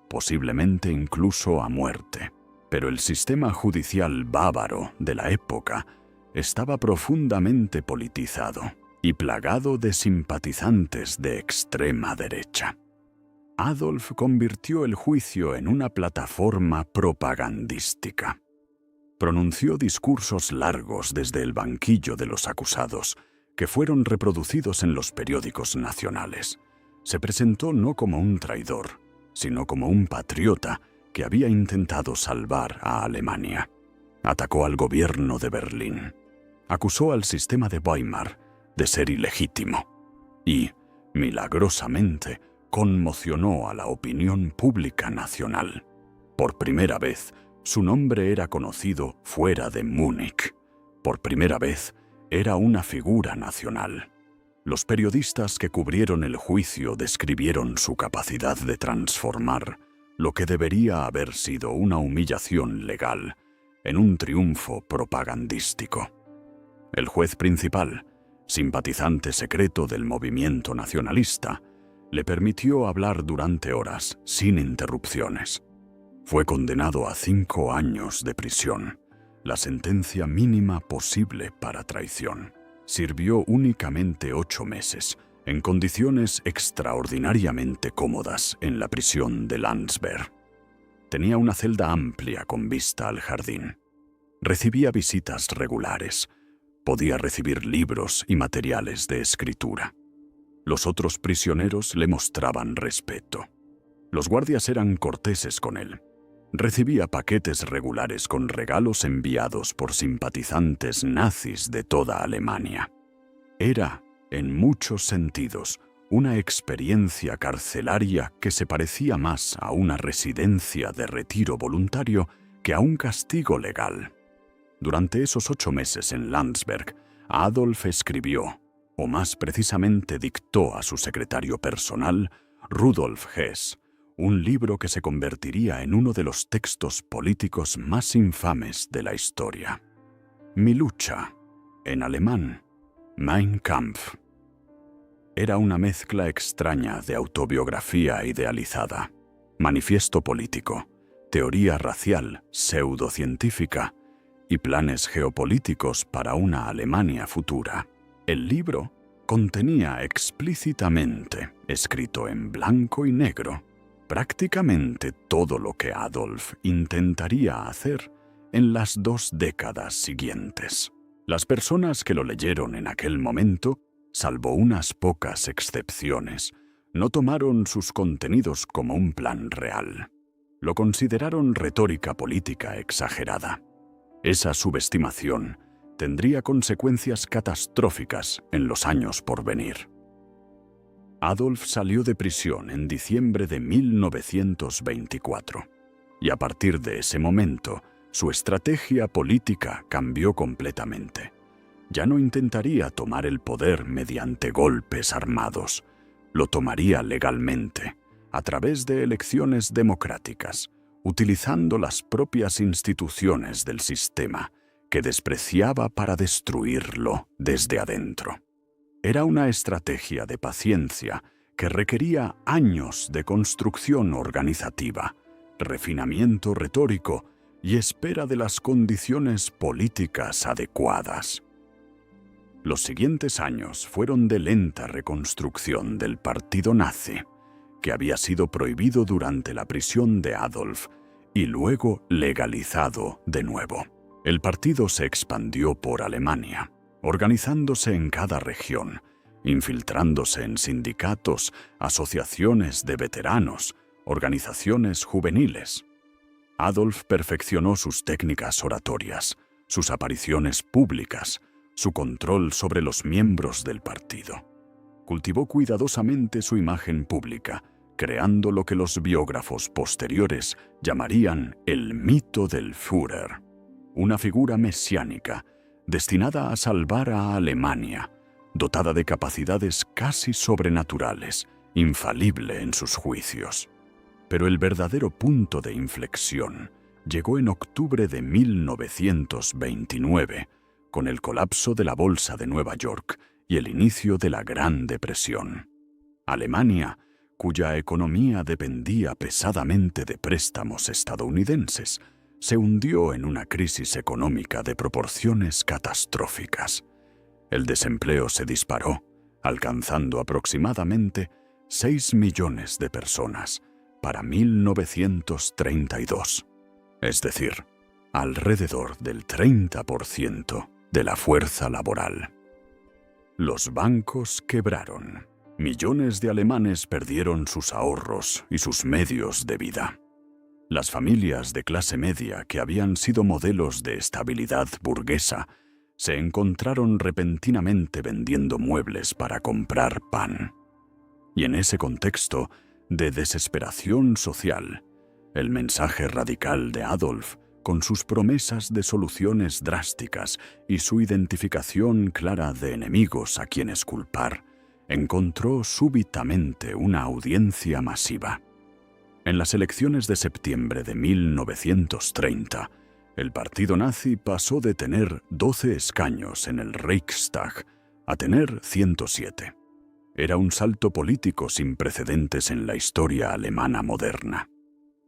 posiblemente incluso a muerte. Pero el sistema judicial bávaro de la época estaba profundamente politizado y plagado de simpatizantes de extrema derecha. Adolf convirtió el juicio en una plataforma propagandística. Pronunció discursos largos desde el banquillo de los acusados, que fueron reproducidos en los periódicos nacionales. Se presentó no como un traidor, sino como un patriota que había intentado salvar a Alemania. Atacó al gobierno de Berlín. Acusó al sistema de Weimar de ser ilegítimo y, milagrosamente, conmocionó a la opinión pública nacional. Por primera vez, su nombre era conocido fuera de Múnich. Por primera vez, era una figura nacional. Los periodistas que cubrieron el juicio describieron su capacidad de transformar lo que debería haber sido una humillación legal en un triunfo propagandístico. El juez principal, simpatizante secreto del movimiento nacionalista, le permitió hablar durante horas sin interrupciones. Fue condenado a 5 años de prisión, la sentencia mínima posible para traición. Sirvió únicamente 8 meses, en condiciones extraordinariamente cómodas en la prisión de Landsberg. Tenía una celda amplia con vista al jardín. Recibía visitas regulares. Podía recibir libros y materiales de escritura. Los otros prisioneros le mostraban respeto. Los guardias eran corteses con él. Recibía paquetes regulares con regalos enviados por simpatizantes nazis de toda Alemania. Era, en muchos sentidos, una experiencia carcelaria que se parecía más a una residencia de retiro voluntario que a un castigo legal. Durante esos 8 meses en Landsberg, Adolf escribió, o más precisamente dictó a su secretario personal, Rudolf Hess, un libro que se convertiría en uno de los textos políticos más infames de la historia. Mi lucha, en alemán, Mein Kampf. Era una mezcla extraña de autobiografía idealizada, manifiesto político, teoría racial, pseudocientífica y planes geopolíticos para una Alemania futura. El libro contenía explícitamente, escrito en blanco y negro, prácticamente todo lo que Adolf intentaría hacer en las 2 décadas siguientes. Las personas que lo leyeron en aquel momento, salvo unas pocas excepciones, no tomaron sus contenidos como un plan real. Lo consideraron retórica política exagerada. Esa subestimación tendría consecuencias catastróficas en los años por venir. Adolf salió de prisión en diciembre de 1924, y a partir de ese momento, su estrategia política cambió completamente. Ya no intentaría tomar el poder mediante golpes armados, lo tomaría legalmente, a través de elecciones democráticas, utilizando las propias instituciones del sistema, que despreciaba para destruirlo desde adentro. Era una estrategia de paciencia que requería años de construcción organizativa, refinamiento retórico y espera de las condiciones políticas adecuadas. Los siguientes años fueron de lenta reconstrucción del partido nazi, que había sido prohibido durante la prisión de Adolf y luego legalizado de nuevo. El partido se expandió por Alemania, organizándose en cada región, infiltrándose en sindicatos, asociaciones de veteranos, organizaciones juveniles. Adolf perfeccionó sus técnicas oratorias, sus apariciones públicas, su control sobre los miembros del partido. Cultivó cuidadosamente su imagen pública, creando lo que los biógrafos posteriores llamarían el mito del Führer, una figura mesiánica destinada a salvar a Alemania, dotada de capacidades casi sobrenaturales, infalible en sus juicios. Pero el verdadero punto de inflexión llegó en octubre de 1929, con el colapso de la Bolsa de Nueva York y el inicio de la Gran Depresión. Alemania, cuya economía dependía pesadamente de préstamos estadounidenses, se hundió en una crisis económica de proporciones catastróficas. El desempleo se disparó, alcanzando aproximadamente 6 millones de personas para 1932. Es decir, alrededor del 30% de la fuerza laboral. Los bancos quebraron. Millones de alemanes perdieron sus ahorros y sus medios de vida. Las familias de clase media, que habían sido modelos de estabilidad burguesa, se encontraron repentinamente vendiendo muebles para comprar pan. Y en ese contexto de desesperación social, el mensaje radical de Adolf, con sus promesas de soluciones drásticas y su identificación clara de enemigos a quienes culpar, encontró súbitamente una audiencia masiva. En las elecciones de septiembre de 1930, el partido nazi pasó de tener 12 escaños en el Reichstag a tener 107. Era un salto político sin precedentes en la historia alemana moderna.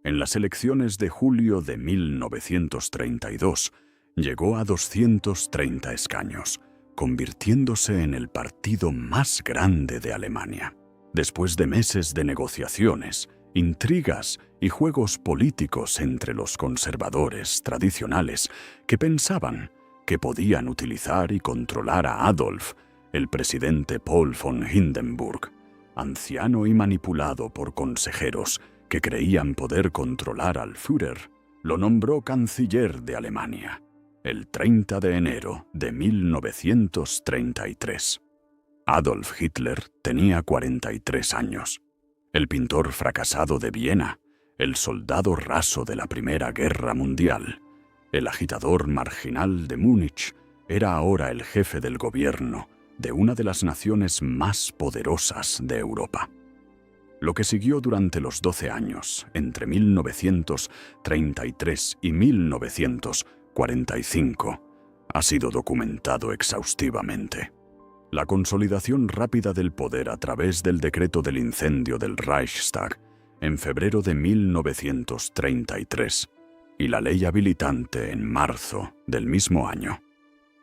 En las elecciones de julio de 1932, llegó a 230 escaños, convirtiéndose en el partido más grande de Alemania. Después de meses de negociaciones, intrigas y juegos políticos entre los conservadores tradicionales que pensaban que podían utilizar y controlar a Adolf, el presidente Paul von Hindenburg, anciano y manipulado por consejeros que creían poder controlar al Führer, lo nombró canciller de Alemania el 30 de enero de 1933. Adolf Hitler tenía 43 años. El pintor fracasado de Viena, el soldado raso de la Primera Guerra Mundial, el agitador marginal de Múnich, era ahora el jefe del gobierno de una de las naciones más poderosas de Europa. Lo que siguió durante los 12 años, entre 1933 y 1945, ha sido documentado exhaustivamente. La consolidación rápida del poder a través del decreto del incendio del Reichstag en febrero de 1933 y la ley habilitante en marzo del mismo año.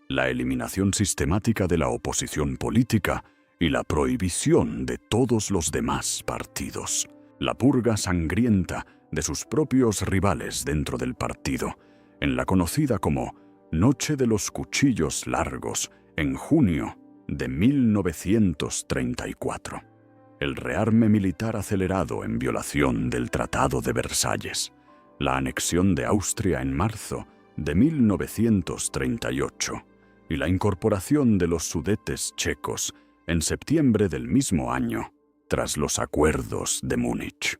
La eliminación sistemática de la oposición política y la prohibición de todos los demás partidos. La purga sangrienta de sus propios rivales dentro del partido, en la conocida como Noche de los Cuchillos Largos, en junio de 1934. El rearme militar acelerado en violación del Tratado de Versalles. La anexión de Austria en marzo de 1938 y la incorporación de los Sudetes checos en septiembre del mismo año, tras los acuerdos de Múnich.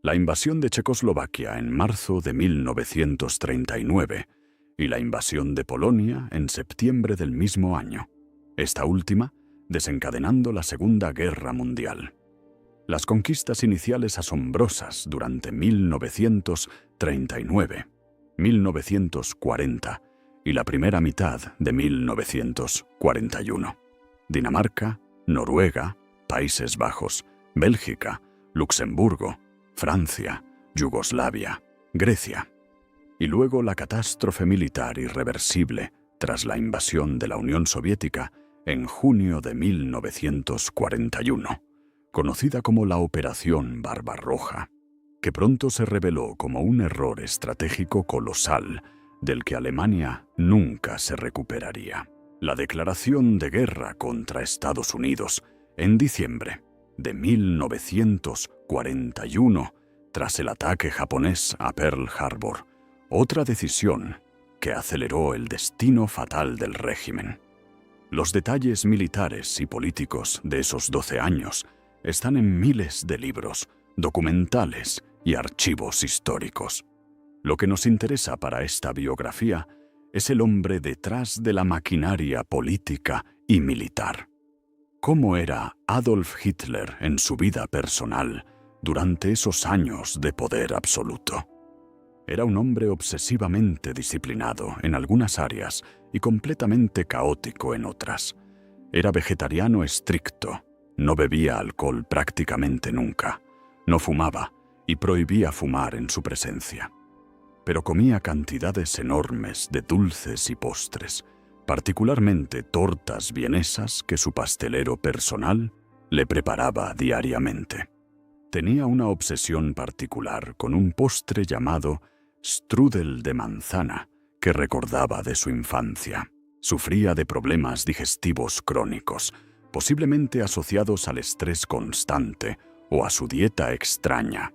La invasión de Checoslovaquia en marzo de 1939 y la invasión de Polonia en septiembre del mismo año, esta última desencadenando la Segunda Guerra Mundial. Las conquistas iniciales asombrosas durante 1939, 1940 y la primera mitad de 1941. Dinamarca, Noruega, Países Bajos, Bélgica, Luxemburgo, Francia, Yugoslavia, Grecia. Y luego la catástrofe militar irreversible tras la invasión de la Unión Soviética en junio de 1941, conocida como la Operación Barbarroja, que pronto se reveló como un error estratégico colosal del que Alemania nunca se recuperaría. La declaración de guerra contra Estados Unidos en diciembre de 1941 tras el ataque japonés a Pearl Harbor, otra decisión que aceleró el destino fatal del régimen. Los detalles militares y políticos de esos 12 años están en miles de libros, documentales y archivos históricos. Lo que nos interesa para esta biografía es el hombre detrás de la maquinaria política y militar. ¿Cómo era Adolf Hitler en su vida personal durante esos años de poder absoluto? Era un hombre obsesivamente disciplinado en algunas áreas y completamente caótico en otras. Era vegetariano estricto, no bebía alcohol prácticamente nunca, no fumaba y prohibía fumar en su presencia. Pero comía cantidades enormes de dulces y postres, particularmente tortas vienesas que su pastelero personal le preparaba diariamente. Tenía una obsesión particular con un postre llamado strudel de manzana, que recordaba de su infancia. Sufría de problemas digestivos crónicos, posiblemente asociados al estrés constante o a su dieta extraña,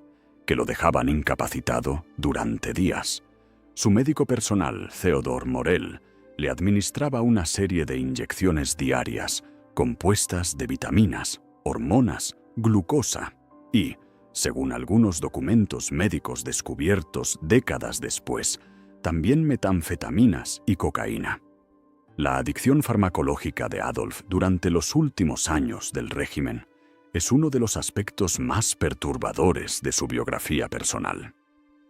que lo dejaban incapacitado durante días. Su médico personal, Theodore Morell, le administraba una serie de inyecciones diarias compuestas de vitaminas, hormonas, glucosa y, según algunos documentos médicos descubiertos décadas después, también metanfetaminas y cocaína. La adicción farmacológica de Adolf durante los últimos años del régimen es uno de los aspectos más perturbadores de su biografía personal.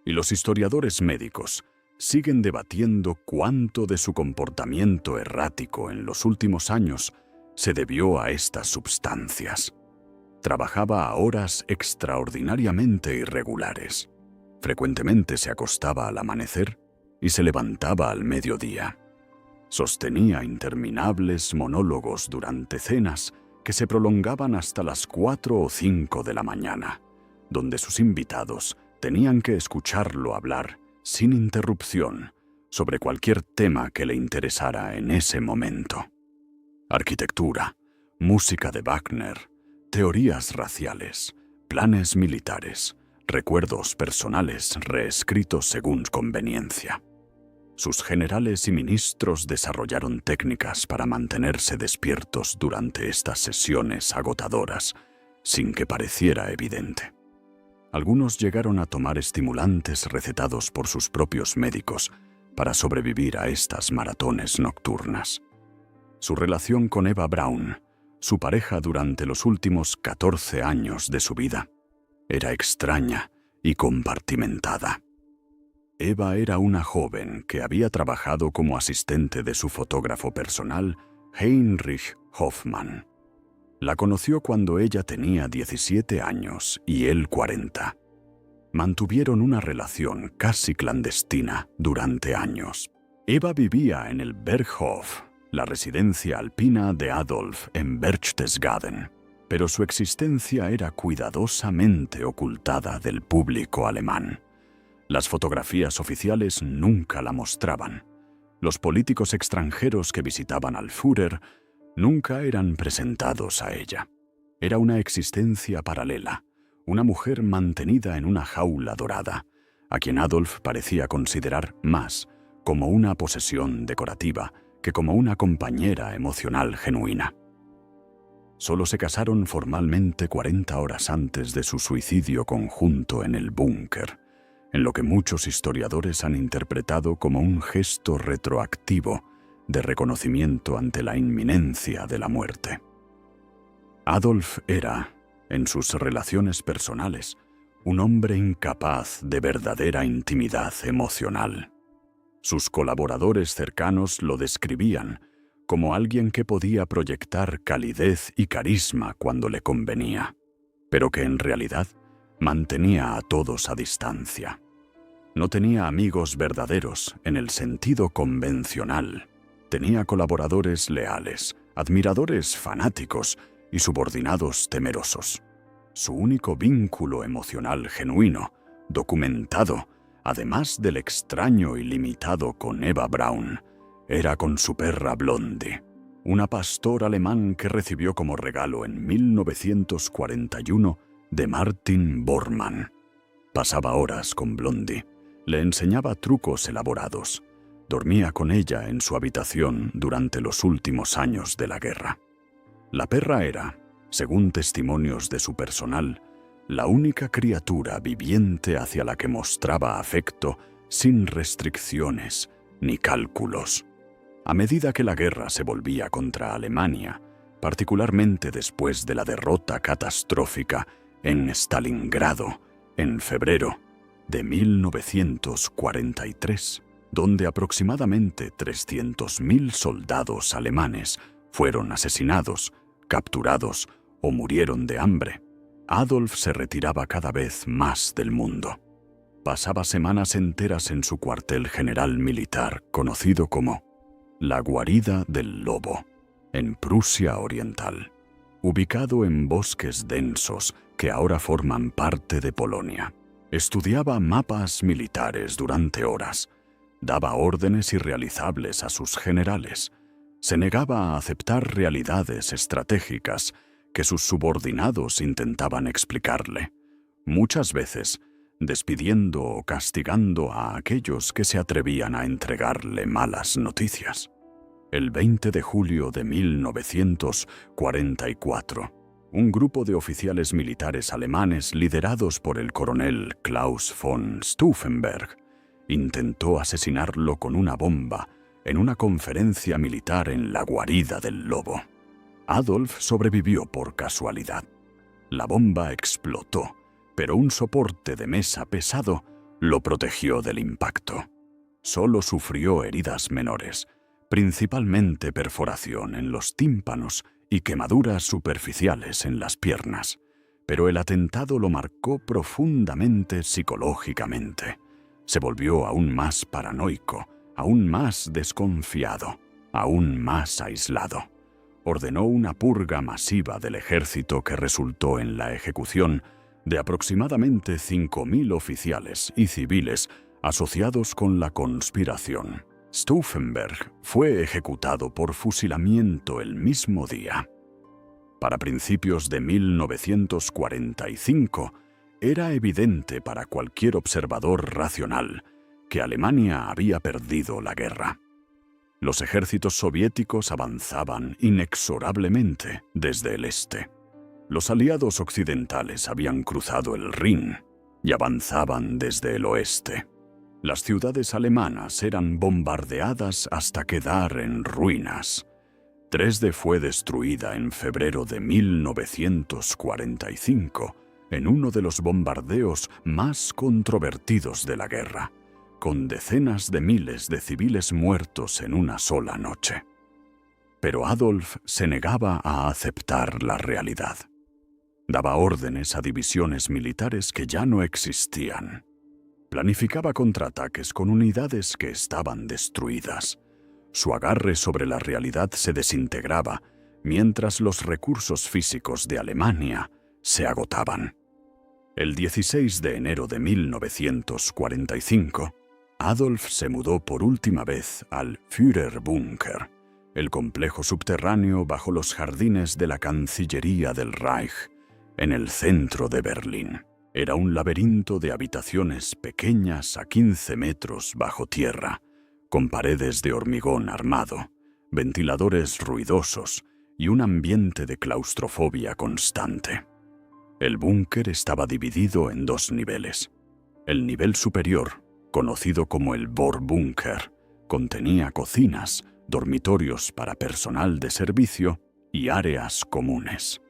Y los historiadores médicos siguen debatiendo cuánto de su comportamiento errático en los últimos años se debió a estas sustancias. Trabajaba a horas extraordinariamente irregulares. Frecuentemente se acostaba al amanecer y se levantaba al mediodía. Sostenía interminables monólogos durante cenas que se prolongaban hasta las 4 o 5 de la mañana, donde sus invitados tenían que escucharlo hablar sin interrupción sobre cualquier tema que le interesara en ese momento. Arquitectura, música de Wagner, teorías raciales, planes militares, recuerdos personales reescritos según conveniencia. Sus generales y ministros desarrollaron técnicas para mantenerse despiertos durante estas sesiones agotadoras, sin que pareciera evidente. Algunos llegaron a tomar estimulantes recetados por sus propios médicos para sobrevivir a estas maratones nocturnas. Su relación con Eva Braun, su pareja durante los últimos 14 años de su vida, era extraña y compartimentada. Eva era una joven que había trabajado como asistente de su fotógrafo personal, Heinrich Hoffmann. La conoció cuando ella tenía 17 años y él 40. Mantuvieron una relación casi clandestina durante años. Eva vivía en el Berghof, la residencia alpina de Adolf en Berchtesgaden, pero su existencia era cuidadosamente ocultada del público alemán. Las fotografías oficiales nunca la mostraban. Los políticos extranjeros que visitaban al Führer nunca eran presentados a ella. Era una existencia paralela, una mujer mantenida en una jaula dorada, a quien Adolf parecía considerar más como una posesión decorativa que como una compañera emocional genuina. Solo se casaron formalmente 40 horas antes de su suicidio conjunto en el búnker, en lo que muchos historiadores han interpretado como un gesto retroactivo de reconocimiento ante la inminencia de la muerte. Adolf era, en sus relaciones personales, un hombre incapaz de verdadera intimidad emocional. Sus colaboradores cercanos lo describían como alguien que podía proyectar calidez y carisma cuando le convenía, pero que en realidad mantenía a todos a distancia. No tenía amigos verdaderos en el sentido convencional. Tenía colaboradores leales, admiradores fanáticos y subordinados temerosos. Su único vínculo emocional genuino, documentado, además del extraño y limitado con Eva Braun, era con su perra Blondie, una pastor alemán que recibió como regalo en 1941 de Martin Bormann. Pasaba horas con Blondie, le enseñaba trucos elaborados, dormía con ella en su habitación durante los últimos años de la guerra. La perra era, según testimonios de su personal, la única criatura viviente hacia la que mostraba afecto sin restricciones ni cálculos. A medida que la guerra se volvía contra Alemania, particularmente después de la derrota catastrófica en Stalingrado en febrero de 1943, donde aproximadamente 300.000 soldados alemanes fueron asesinados, capturados o murieron de hambre, Adolf se retiraba cada vez más del mundo. Pasaba semanas enteras en su cuartel general militar, conocido como la Guarida del Lobo, en Prusia Oriental, ubicado en bosques densos que ahora forman parte de Polonia. Estudiaba mapas militares durante horas, Daba órdenes irrealizables a sus generales. Se negaba a aceptar realidades estratégicas que sus subordinados intentaban explicarle, muchas veces despidiendo o castigando a aquellos que se atrevían a entregarle malas noticias. El 20 de julio de 1944, un grupo de oficiales militares alemanes liderados por el coronel Klaus von Stauffenberg intentó asesinarlo con una bomba en una conferencia militar en la guarida del lobo. Adolf sobrevivió por casualidad. La bomba explotó, pero un soporte de mesa pesado lo protegió del impacto. Solo sufrió heridas menores, principalmente perforación en los tímpanos y quemaduras superficiales en las piernas, pero el atentado lo marcó profundamente psicológicamente. Se volvió aún más paranoico, aún más desconfiado, aún más aislado. Ordenó una purga masiva del ejército que resultó en la ejecución de aproximadamente 5.000 oficiales y civiles asociados con la conspiración. Stauffenberg fue ejecutado por fusilamiento el mismo día. Para principios de 1945, era evidente para cualquier observador racional que Alemania había perdido la guerra. Los ejércitos soviéticos avanzaban inexorablemente desde el este. Los aliados occidentales habían cruzado el Rin y avanzaban desde el oeste. Las ciudades alemanas eran bombardeadas hasta quedar en ruinas. Dresde fue destruida en febrero de 1945 en uno de los bombardeos más controvertidos de la guerra, con decenas de miles de civiles muertos en una sola noche. Pero Adolf se negaba a aceptar la realidad. Daba órdenes a divisiones militares que ya no existían. Planificaba contraataques con unidades que estaban destruidas. Su agarre sobre la realidad se desintegraba, mientras los recursos físicos de Alemania se agotaban. El 16 de enero de 1945, Adolf se mudó por última vez al Führerbunker, el complejo subterráneo bajo los jardines de la Cancillería del Reich, en el centro de Berlín. Era un laberinto de habitaciones pequeñas a 15 metros bajo tierra, con paredes de hormigón armado, ventiladores ruidosos y un ambiente de claustrofobia constante. El búnker estaba dividido en dos niveles. El nivel superior, conocido como el Vorbunker, contenía cocinas, dormitorios para personal de servicio y áreas comunes.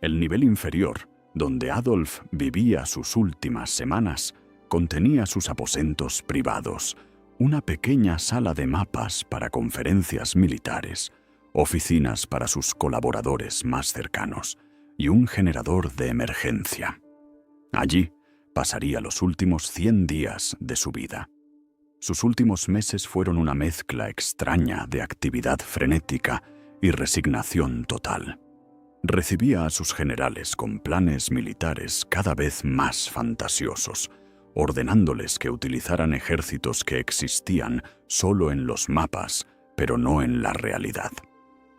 El nivel inferior, donde Adolf vivía sus últimas semanas, contenía sus aposentos privados, una pequeña sala de mapas para conferencias militares, oficinas para sus colaboradores más cercanos y un generador de emergencia. Allí pasaría los últimos 100 días de su vida. Sus últimos meses fueron una mezcla extraña de actividad frenética y resignación total. Recibía a sus generales con planes militares cada vez más fantasiosos, ordenándoles que utilizaran ejércitos que existían solo en los mapas, pero no en la realidad.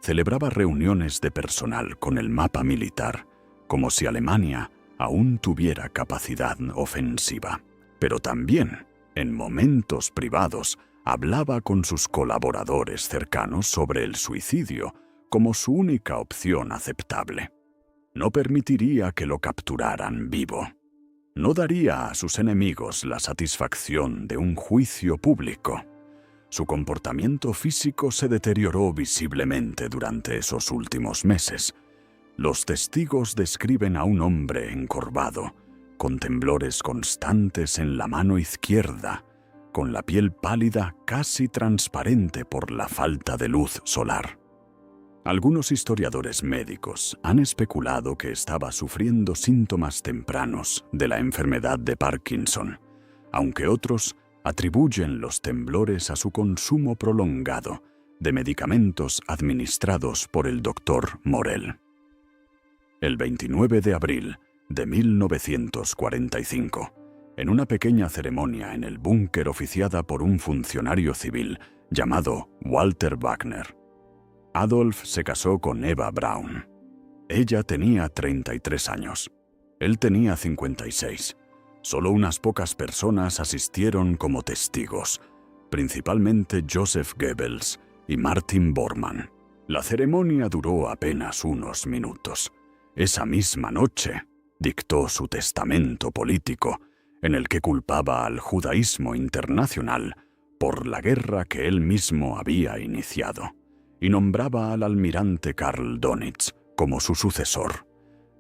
Celebraba reuniones de personal con el mapa militar, como si Alemania aún tuviera capacidad ofensiva. Pero también, en momentos privados, hablaba con sus colaboradores cercanos sobre el suicidio como su única opción aceptable. No permitiría que lo capturaran vivo. No daría a sus enemigos la satisfacción de un juicio público. Su comportamiento físico se deterioró visiblemente durante esos últimos meses. Los testigos describen a un hombre encorvado, con temblores constantes en la mano izquierda, con la piel pálida casi transparente por la falta de luz solar. Algunos historiadores médicos han especulado que estaba sufriendo síntomas tempranos de la enfermedad de Parkinson, aunque otros atribuyen los temblores a su consumo prolongado de medicamentos administrados por el Dr. Morell. El 29 de abril de 1945, en una pequeña ceremonia en el búnker oficiada por un funcionario civil llamado Walter Wagner. Adolf se casó con Eva Braun. Ella tenía 33 años. Él tenía 56. Solo unas pocas personas asistieron como testigos, principalmente Joseph Goebbels y Martin Bormann. La ceremonia duró apenas unos minutos. Esa misma noche dictó su testamento político, en el que culpaba al judaísmo internacional por la guerra que él mismo había iniciado, y nombraba al almirante Karl Donitz como su sucesor.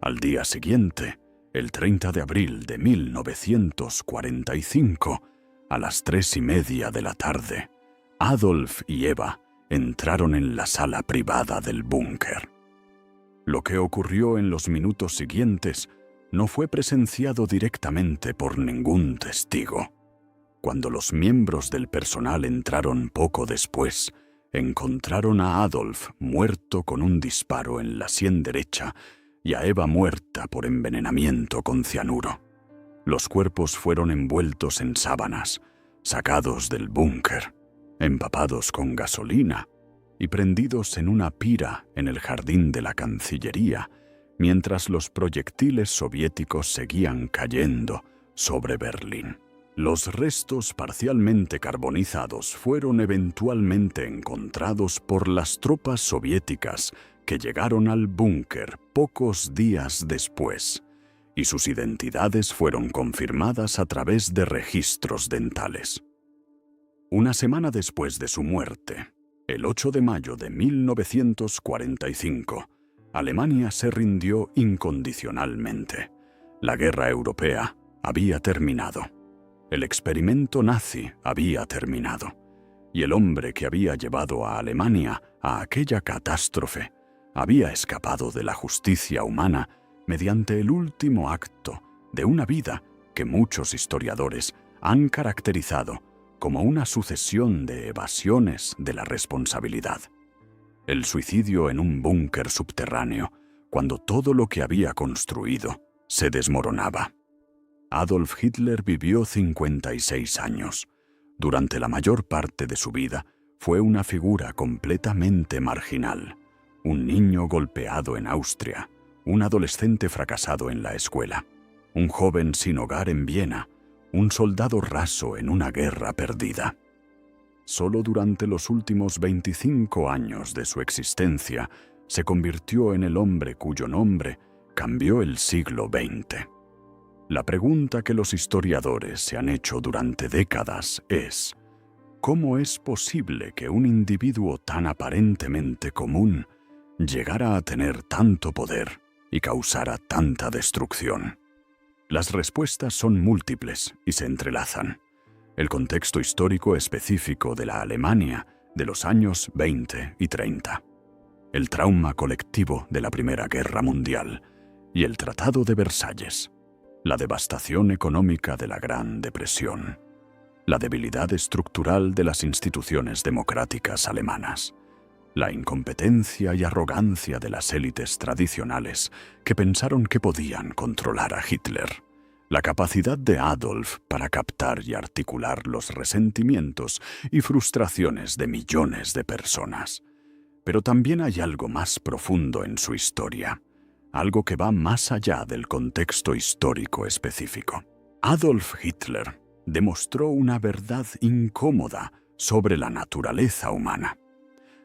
Al día siguiente, el 30 de abril de 1945, a las 3:30 de la tarde, Adolf y Eva entraron en la sala privada del búnker. Lo que ocurrió en los minutos siguientes no fue presenciado directamente por ningún testigo. Cuando los miembros del personal entraron poco después, encontraron a Adolf muerto con un disparo en la sien derecha y a Eva muerta por envenenamiento con cianuro. Los cuerpos fueron envueltos en sábanas, sacados del búnker, empapados con gasolina y prendidos en una pira en el jardín de la Cancillería, mientras los proyectiles soviéticos seguían cayendo sobre Berlín. Los restos parcialmente carbonizados fueron eventualmente encontrados por las tropas soviéticas que llegaron al búnker pocos días después, y sus identidades fueron confirmadas a través de registros dentales. Una semana después de su muerte, el 8 de mayo de 1945, Alemania se rindió incondicionalmente. La guerra europea había terminado. El experimento nazi había terminado. Y el hombre que había llevado a Alemania a aquella catástrofe había escapado de la justicia humana mediante el último acto de una vida que muchos historiadores han caracterizado como una sucesión de evasiones de la responsabilidad. El suicidio en un búnker subterráneo, cuando todo lo que había construido se desmoronaba. Adolf Hitler vivió 56 años. Durante la mayor parte de su vida fue una figura completamente marginal. Un niño golpeado en Austria, un adolescente fracasado en la escuela, un joven sin hogar en Viena, un soldado raso en una guerra perdida. Solo durante los últimos 25 años de su existencia se convirtió en el hombre cuyo nombre cambió el siglo XX. La pregunta que los historiadores se han hecho durante décadas es: ¿cómo es posible que un individuo tan aparentemente común llegara a tener tanto poder y causara tanta destrucción? Las respuestas son múltiples y se entrelazan. El contexto histórico específico de la Alemania de los años 20 y 30, el trauma colectivo de la Primera Guerra Mundial y el Tratado de Versalles, la devastación económica de la Gran Depresión, la debilidad estructural de las instituciones democráticas alemanas, la incompetencia y arrogancia de las élites tradicionales que pensaron que podían controlar a Hitler, la capacidad de Adolf para captar y articular los resentimientos y frustraciones de millones de personas. Pero también hay algo más profundo en su historia, algo que va más allá del contexto histórico específico. Adolf Hitler demostró una verdad incómoda sobre la naturaleza humana.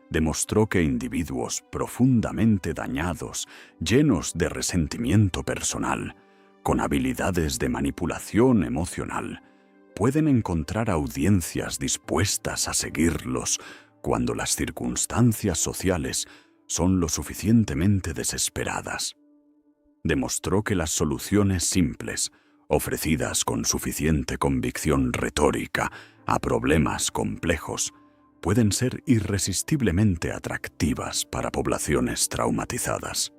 Demostró que individuos profundamente dañados, llenos de resentimiento personal, con habilidades de manipulación emocional, pueden encontrar audiencias dispuestas a seguirlos cuando las circunstancias sociales son lo suficientemente desesperadas. Demostró que las soluciones simples, ofrecidas con suficiente convicción retórica a problemas complejos, pueden ser irresistiblemente atractivas para poblaciones traumatizadas.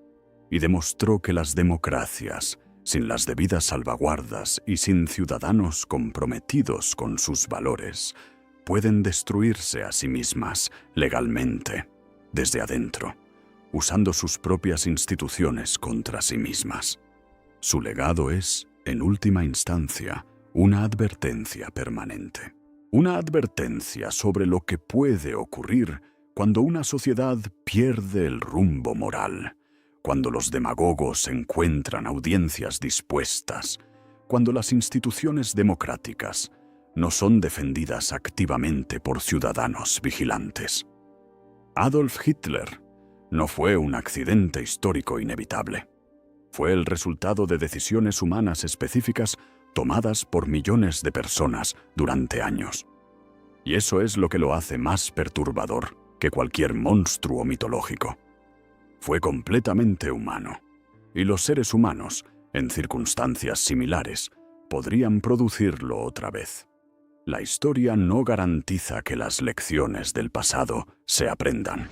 Y demostró que las democracias, sin las debidas salvaguardas y sin ciudadanos comprometidos con sus valores, pueden destruirse a sí mismas legalmente, desde adentro, usando sus propias instituciones contra sí mismas. Su legado es, en última instancia, Una advertencia permanente. Una advertencia sobre lo que puede ocurrir cuando una sociedad pierde el rumbo moral, cuando los demagogos encuentran audiencias dispuestas, cuando las instituciones democráticas no son defendidas activamente por ciudadanos vigilantes. Adolf Hitler no fue un accidente histórico inevitable. Fue el resultado de decisiones humanas específicas tomadas por millones de personas durante años. Y eso es lo que lo hace más perturbador que cualquier monstruo mitológico. Fue completamente humano, y los seres humanos, en circunstancias similares, podrían producirlo otra vez. La historia no garantiza que las lecciones del pasado se aprendan.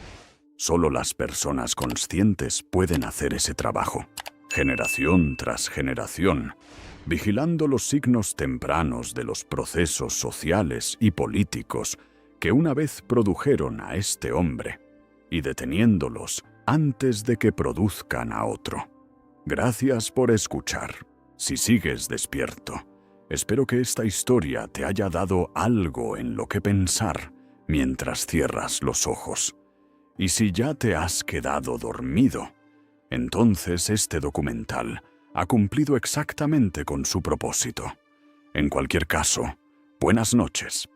Solo las personas conscientes pueden hacer ese trabajo, generación tras generación, vigilando los signos tempranos de los procesos sociales y políticos que una vez produjeron a este hombre y deteniéndolos antes de que produzcan a otro. Gracias por escuchar. Si sigues despierto, espero que esta historia te haya dado algo en lo que pensar mientras cierras los ojos. Y si ya te has quedado dormido, entonces este documental ha cumplido exactamente con su propósito. En cualquier caso, buenas noches.